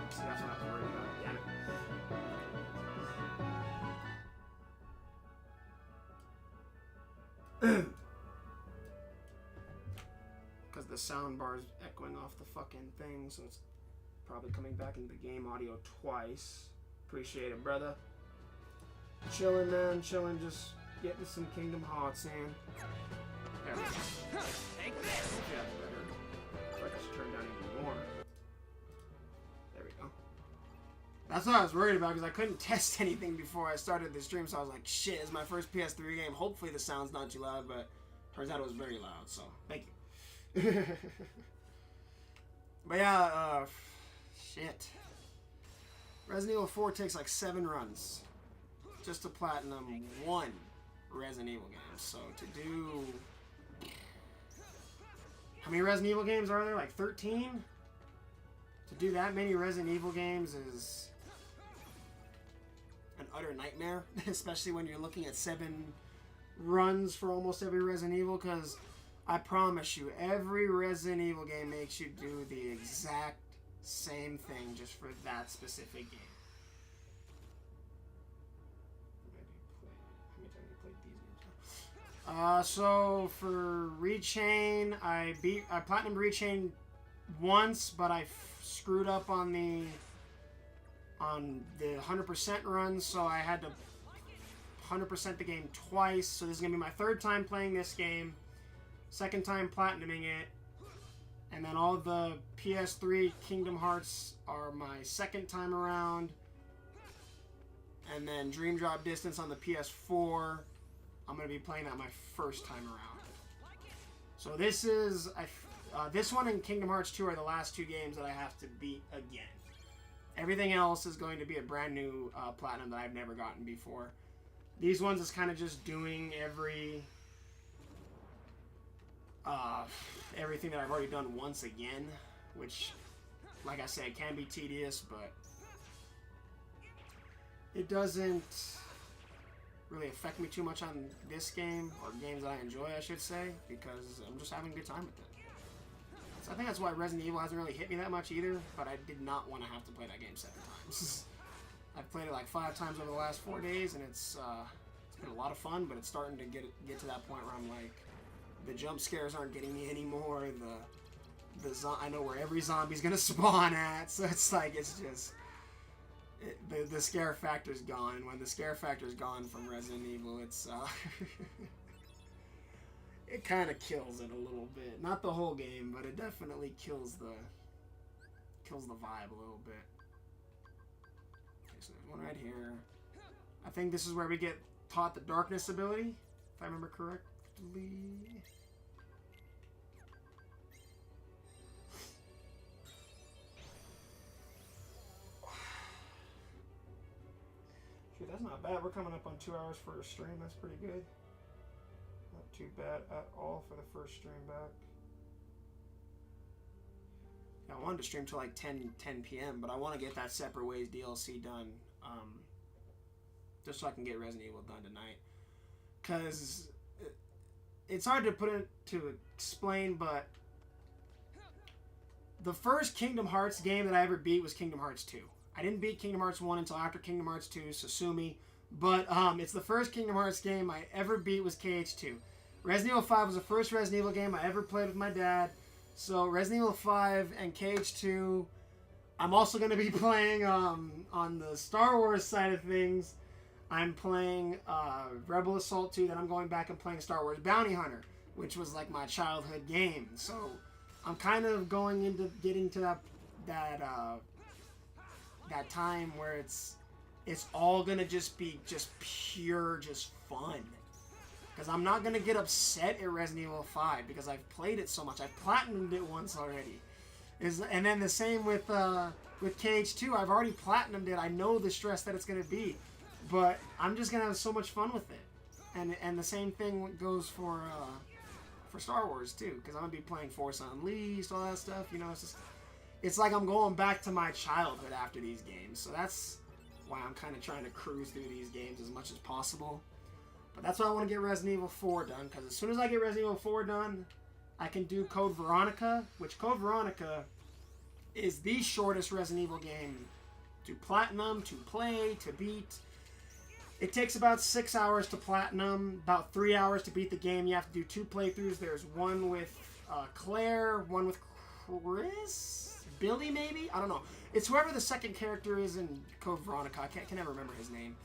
See, that's what I was worried about. Damn it. Because the sound bar is echoing off the fucking thing, so it's probably coming back into the game audio twice. Appreciate it, brother. Chilling, man, chilling, just getting some Kingdom Hearts in. There we go. Take this! Yeah, that's better. I feel like I should turn down even more. There we go. That's what I was worried about, because I couldn't test anything before I started the stream, so I was like, shit, it's my first PS3 game. Hopefully the sound's not too loud, but turns out it was very loud, so thank you. But yeah, shit. Resident Evil 4 takes like 7 runs just to platinum one Resident Evil game. So to do... How many Resident Evil games are there? Like 13? To do that many Resident Evil games is an utter nightmare, especially when you're looking at 7 runs for almost every Resident Evil, because I promise you, every Resident Evil game makes you do the exact same thing just for that specific game. So for rechain, I platinum rechain once, but I screwed up on the 100% run, so I had to 100% the game twice. So this is gonna be my 3rd time playing this game, 2nd time platinuming it, and then all the PS3 Kingdom Hearts are my 2nd time around, and then Dream Drop Distance on the PS4. I'm going to be playing that my 1st time around. So this is... this one and Kingdom Hearts 2 are the last 2 games that I have to beat again. Everything else is going to be a brand new platinum that I've never gotten before. These ones is kind of just doing everything that I've already done once again, which, like I said, can be tedious, but it doesn't really affect me too much on this game, or games that I enjoy, I should say, because I'm just having a good time with it. So I think that's why Resident Evil hasn't really hit me that much either, but I did not want to have to play that game 7 times. I've played it like 5 times over the last 4 days, and it's been a lot of fun, but it's starting to get to that point where I'm like, the jump scares aren't getting me anymore, I know where every zombie's gonna spawn at, so it's like, it's just... The scare factor's gone. When the scare factor's gone from Resident Evil, it's it kind of kills it a little bit. Not the whole game, but it definitely kills the vibe a little bit. Okay, so there's one right here. I think this is where we get taught the darkness ability, if I remember correctly. Shoot, that's not bad. We're coming up on 2 hours for a stream. That's pretty good. Not too bad at all for the first stream back. Yeah, I wanted to stream till like 10 p.m., but I want to get that Separate Ways DLC done. Just so I can get Resident Evil done tonight. Because it's hard to put it to explain, but the first Kingdom Hearts game that I ever beat was Kingdom Hearts 2. I didn't beat Kingdom Hearts 1 until after Kingdom Hearts 2, so sue me. But it's the first Kingdom Hearts game I ever beat was KH2. Resident Evil 5 was the first Resident Evil game I ever played with my dad. So Resident Evil 5 and KH2. I'm also going to be playing on the Star Wars side of things. I'm playing Rebel Assault 2. Then I'm going back and playing Star Wars Bounty Hunter, which was like my childhood game. So I'm kind of going into getting to that time where it's all gonna just be pure fun, because I'm not gonna get upset at Resident Evil 5 because I've played it so much. I've platinumed it once already, and then the same with KH2. I've already platinumed it. I know the stress that it's gonna be, but I'm just gonna have so much fun with it. And the same thing goes for Star Wars too, because I'm gonna be playing Force Unleashed, all that stuff. You know, it's like I'm going back to my childhood after these games. So that's why I'm kind of trying to cruise through these games as much as possible. But that's why I want to get Resident Evil 4 done, because as soon as I get Resident Evil 4 done, I can do Code Veronica, which Code Veronica is the shortest Resident Evil game to platinum, to play, to beat. It takes about 6 hours to platinum, about 3 hours to beat the game. You have to do 2 playthroughs. There's one with Claire, one with Chris? Billy, maybe? I don't know. It's whoever the second character is in Code Veronica. I can never remember his name.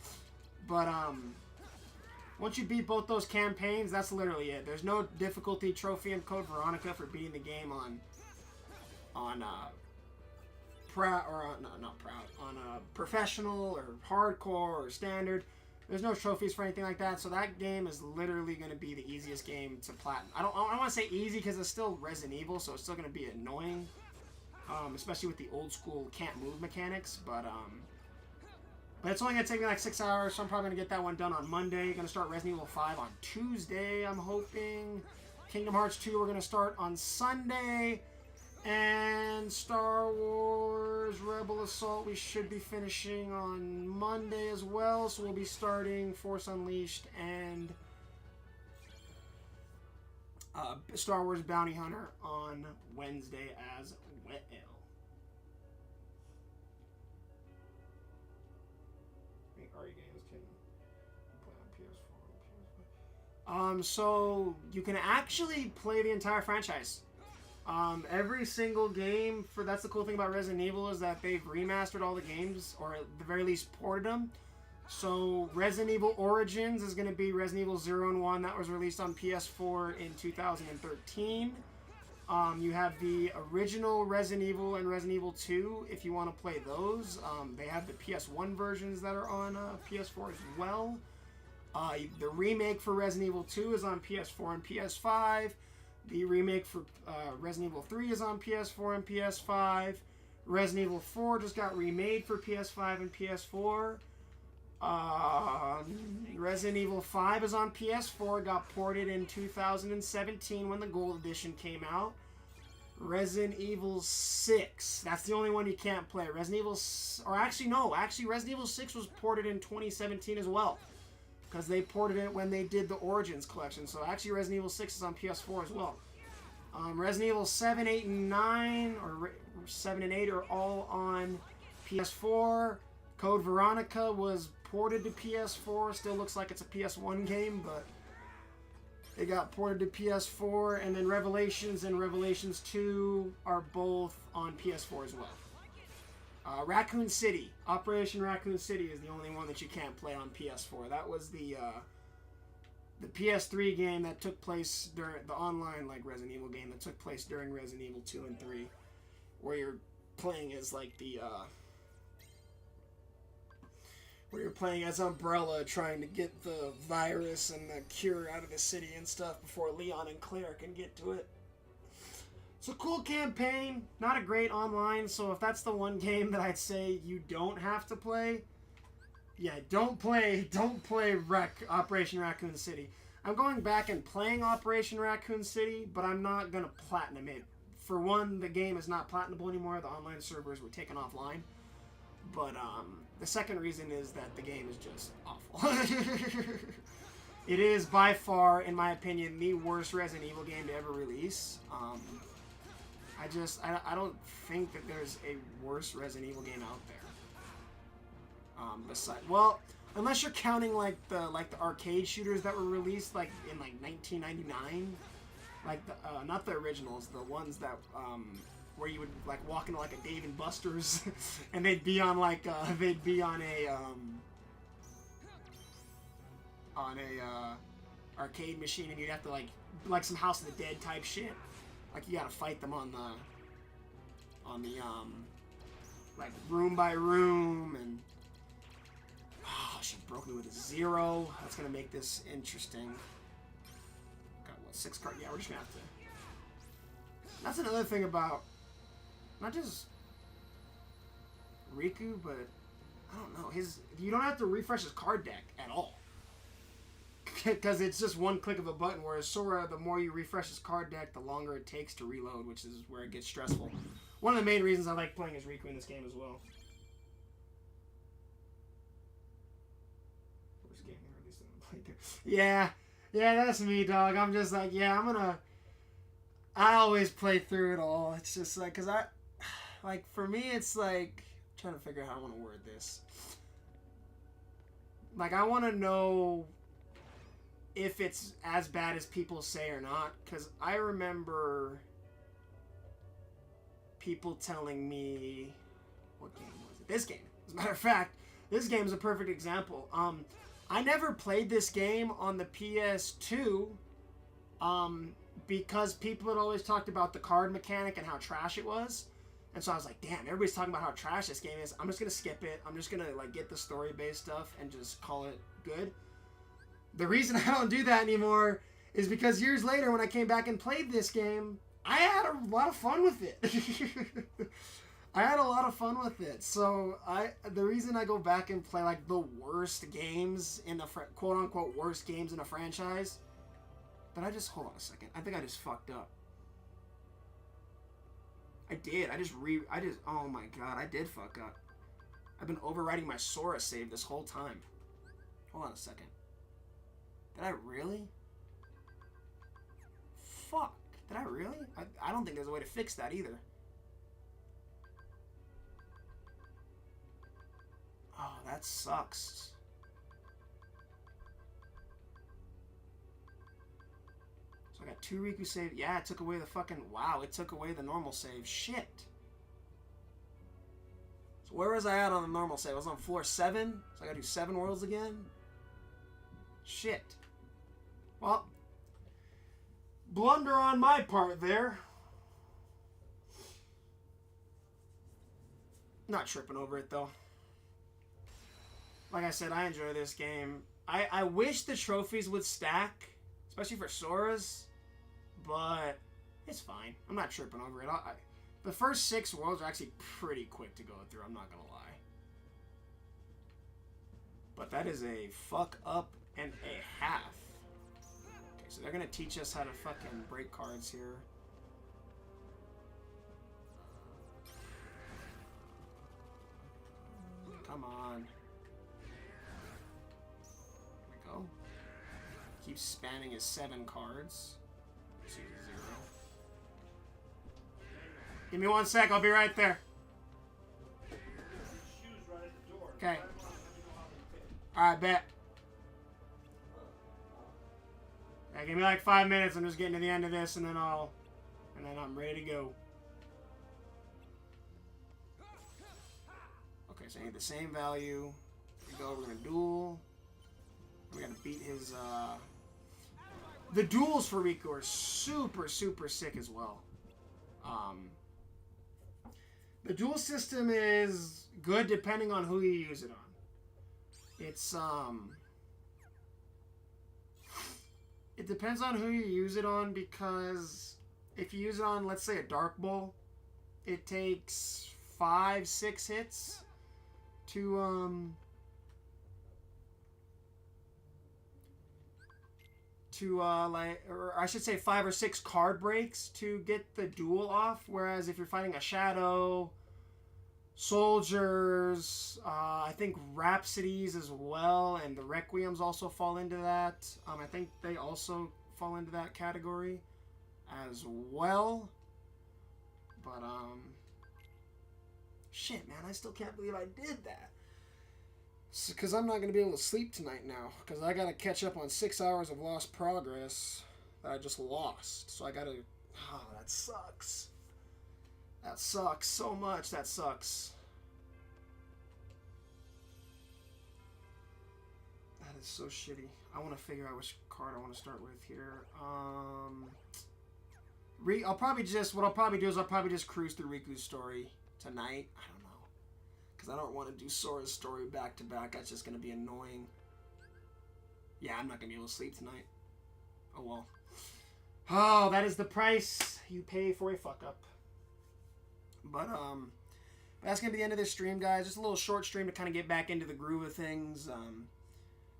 But once you beat both those campaigns, that's literally it. There's no difficulty trophy in Code Veronica for beating the game on professional or hardcore or standard. There's no trophies for anything like that. So that game is literally going to be the easiest game to platinum. I don't want to say easy because it's still Resident Evil, so it's still going to be annoying. especially with the old school can't move mechanics. But it's only gonna take me like 6 hours, so I'm probably gonna get that one done on Monday. Gonna start Resident Evil 5 on Tuesday, I'm hoping. Kingdom Hearts 2 we're gonna start on Sunday. And Star Wars Rebel Assault we should be finishing on Monday as well. So we'll be starting Force Unleashed and Star Wars Bounty Hunter on Wednesday as well. So you can actually play the entire franchise. Every single game that's the cool thing about Resident Evil is that they've remastered all the games, or at the very least ported them. So Resident Evil Origins is going to be Resident Evil 0 and 1 that was released on PS4 in 2013. You have the original Resident Evil and Resident Evil 2 if you want to play those. They have the PS1 versions that are on PS4 as well. The remake for Resident Evil 2 is on PS4 and PS5. The remake for Resident Evil 3 is on PS4 and PS5. Resident Evil 4 just got remade for PS5 and PS4. Resident Evil 5 is on PS4, got ported in 2017 when the Gold Edition came out. Resident Evil 6, that's the only one you can't play. Resident Evil, Resident Evil 6 was ported in 2017 as well, because they ported it when they did the Origins collection. So actually Resident Evil 6 is on PS4 as well. Resident Evil 7, 8, and 9, or 7 and 8 are all on PS4. Code Veronica was ported to PS4. Still looks like it's a PS1 game, but it got ported to PS4. And then Revelations and Revelations 2 are both on PS4 as well. Raccoon City. Operation Raccoon City is the only one that you can't play on PS4. That was the PS3 game that took place during the online Resident Evil game that took place during Resident Evil 2 and 3, where you're playing as where you're playing as Umbrella trying to get the virus and the cure out of the city and stuff before Leon and Claire can get to it. It's a cool campaign, not a great online, so if that's the one game that I'd say you don't have to play, yeah, don't play Operation Raccoon City. I'm going back and playing Operation Raccoon City, but I'm not going to platinum it. For one, the game is not platinable anymore. The online servers were taken offline. But the second reason is that the game is just awful. It is by far, in my opinion, the worst Resident Evil game to ever release. I don't think that there's a worse Resident Evil game out there. Besides, well, unless you're counting the arcade shooters that were released in 1999, not the originals, the ones that where you would walk into a Dave and Buster's and they'd be on a arcade machine, and you'd have to some House of the Dead type shit. You gotta fight them on the room by room, and she broke me with a 0. That's gonna make this interesting. Got 6 cards? Yeah, we're just gonna have to. That's another thing about not just Riku, but I don't know, you don't have to refresh his card deck at all. Because it's just one click of a button, whereas Sora, the more you refresh his card deck, the longer it takes to reload, which is where it gets stressful. One of the main reasons I like playing as Riku in this game as well. Which game they released it on playthrough? Yeah, that's me, dog. I'm just I always play through it all. It's just because for me, it's trying to figure out how I want to word this. I want to know if it's as bad as people say or not, because I remember people telling me, what game was it? This game. As a matter of fact, this game is a perfect example. I never played this game on the PS2, because people had always talked about the card mechanic and how trash it was. And so I was like, damn, everybody's talking about how trash this game is. I'm just going to skip it. I'm just going to get the story-based stuff and just call it good. The reason I don't do that anymore is because years later when I came back and played this game, I had a lot of fun with it. I had a lot of fun with it. So the reason I go back and play like the worst games in the quote unquote worst games in a franchise. But I just hold on a second. I think I just fucked up. I did. Oh my god, I did fuck up. I've been overwriting my Sora save this whole time. Hold on a second. Did I really? Fuck. Did I really? I don't think there's a way to fix that either. Oh, that sucks. So I got 2 Riku save. Yeah, it took away the fucking... Wow, it took away the normal save. Shit. So where was I at on the normal save? I was on floor 7. So I gotta do 7 worlds again? Shit. Well, blunder on my part there. Not tripping over it though. Like I said, I enjoy this game. I wish the trophies would stack, especially for Sora's, but it's fine. I'm not tripping over it. The first 6 worlds are actually pretty quick to go through, I'm not gonna lie. But that is a fuck up and a half. Okay, so they're gonna teach us how to fucking break cards here. Come on. There we go. Keep spamming his 7 cards. 2-0. Give me 1 sec, I'll be right there. Okay. Alright, bet. Yeah, give me like 5 minutes, I'm just getting to the end of this and then I'm ready to go. Okay, so I need the same value. Here we go, we're gonna duel. We're gonna beat his the duels for Riku are super, super sick as well. The duel system is good depending on who you use it on. It's it depends on who you use it on, because if you use it on, let's say, a Dark Bull, it takes 5-6 hits to or I should say 5 or 6 card breaks to get the duel off, whereas if you're fighting a Shadow, Soldiers, I think Rhapsodies as well, and the Requiems also fall into that. I think they also fall into that category as well. But, shit, man, I still can't believe I did that. Because I'm not going to be able to sleep tonight now, because I got to catch up on 6 hours of lost progress that I just lost. So I got to... Oh, that sucks. That sucks so much. That sucks. That is so shitty. I want to figure out which card I want to start with here. I'll probably just... What I'll probably do is I'll probably just cruise through Riku's story tonight. I don't know. Because I don't want to do Sora's story back to back. That's just going to be annoying. Yeah, I'm not going to be able to sleep tonight. Oh, well. Oh, that is the price you pay for a fuck up. But, that's going to be the end of this stream, guys. Just a little short stream to kind of get back into the groove of things.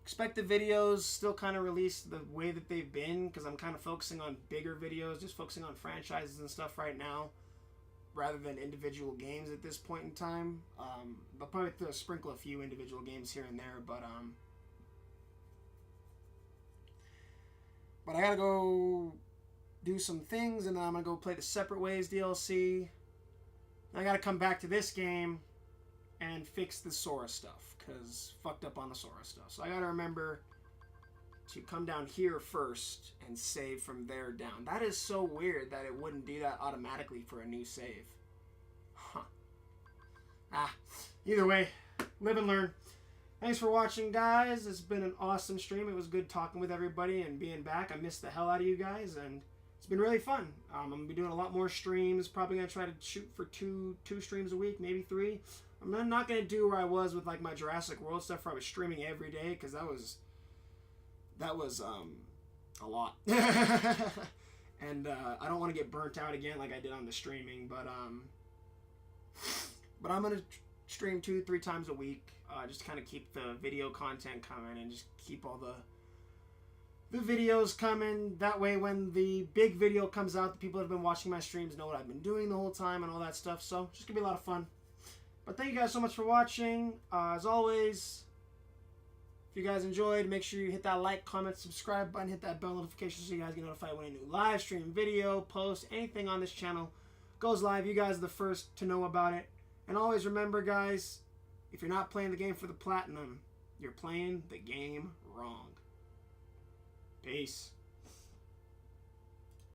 Expect the videos still kind of released the way that they've been, because I'm kind of focusing on bigger videos, just focusing on franchises and stuff right now, rather than individual games at this point in time. They'll probably sprinkle a few individual games here and there, but I gotta go do some things, and then I'm gonna go play the Separate Ways DLC. I gotta come back to this game and fix the Sora stuff, because fucked up on the Sora stuff. So I gotta remember to come down here first and save from there down. That is so weird that it wouldn't do that automatically for a new save. Huh. Either way, live and learn. Thanks for watching, guys. It's been an awesome stream. It was good talking with everybody and being back. I missed the hell out of you guys, and it's been really fun. I'm going to be doing a lot more streams. Probably going to try to shoot for two streams a week, maybe 3. I'm not going to do where I was with like my Jurassic World stuff, where I was streaming every day, because that was a lot. And and I don't want to get burnt out again like I did on the streaming. But I'm gonna stream 2-3 times a week, just to kind of keep the video content coming and just keep all the videos coming. That way, when the big video comes out, the people that have been watching my streams know what I've been doing the whole time and all that stuff. So, just gonna be a lot of fun. But thank you guys so much for watching. As always, if you guys enjoyed, make sure you hit that like, comment, subscribe button, hit that bell notification so you guys get notified when a new live stream, video, post, anything on this channel goes live. You guys are the first to know about it. And always remember, guys, if you're not playing the game for the platinum, you're playing the game wrong. Peace.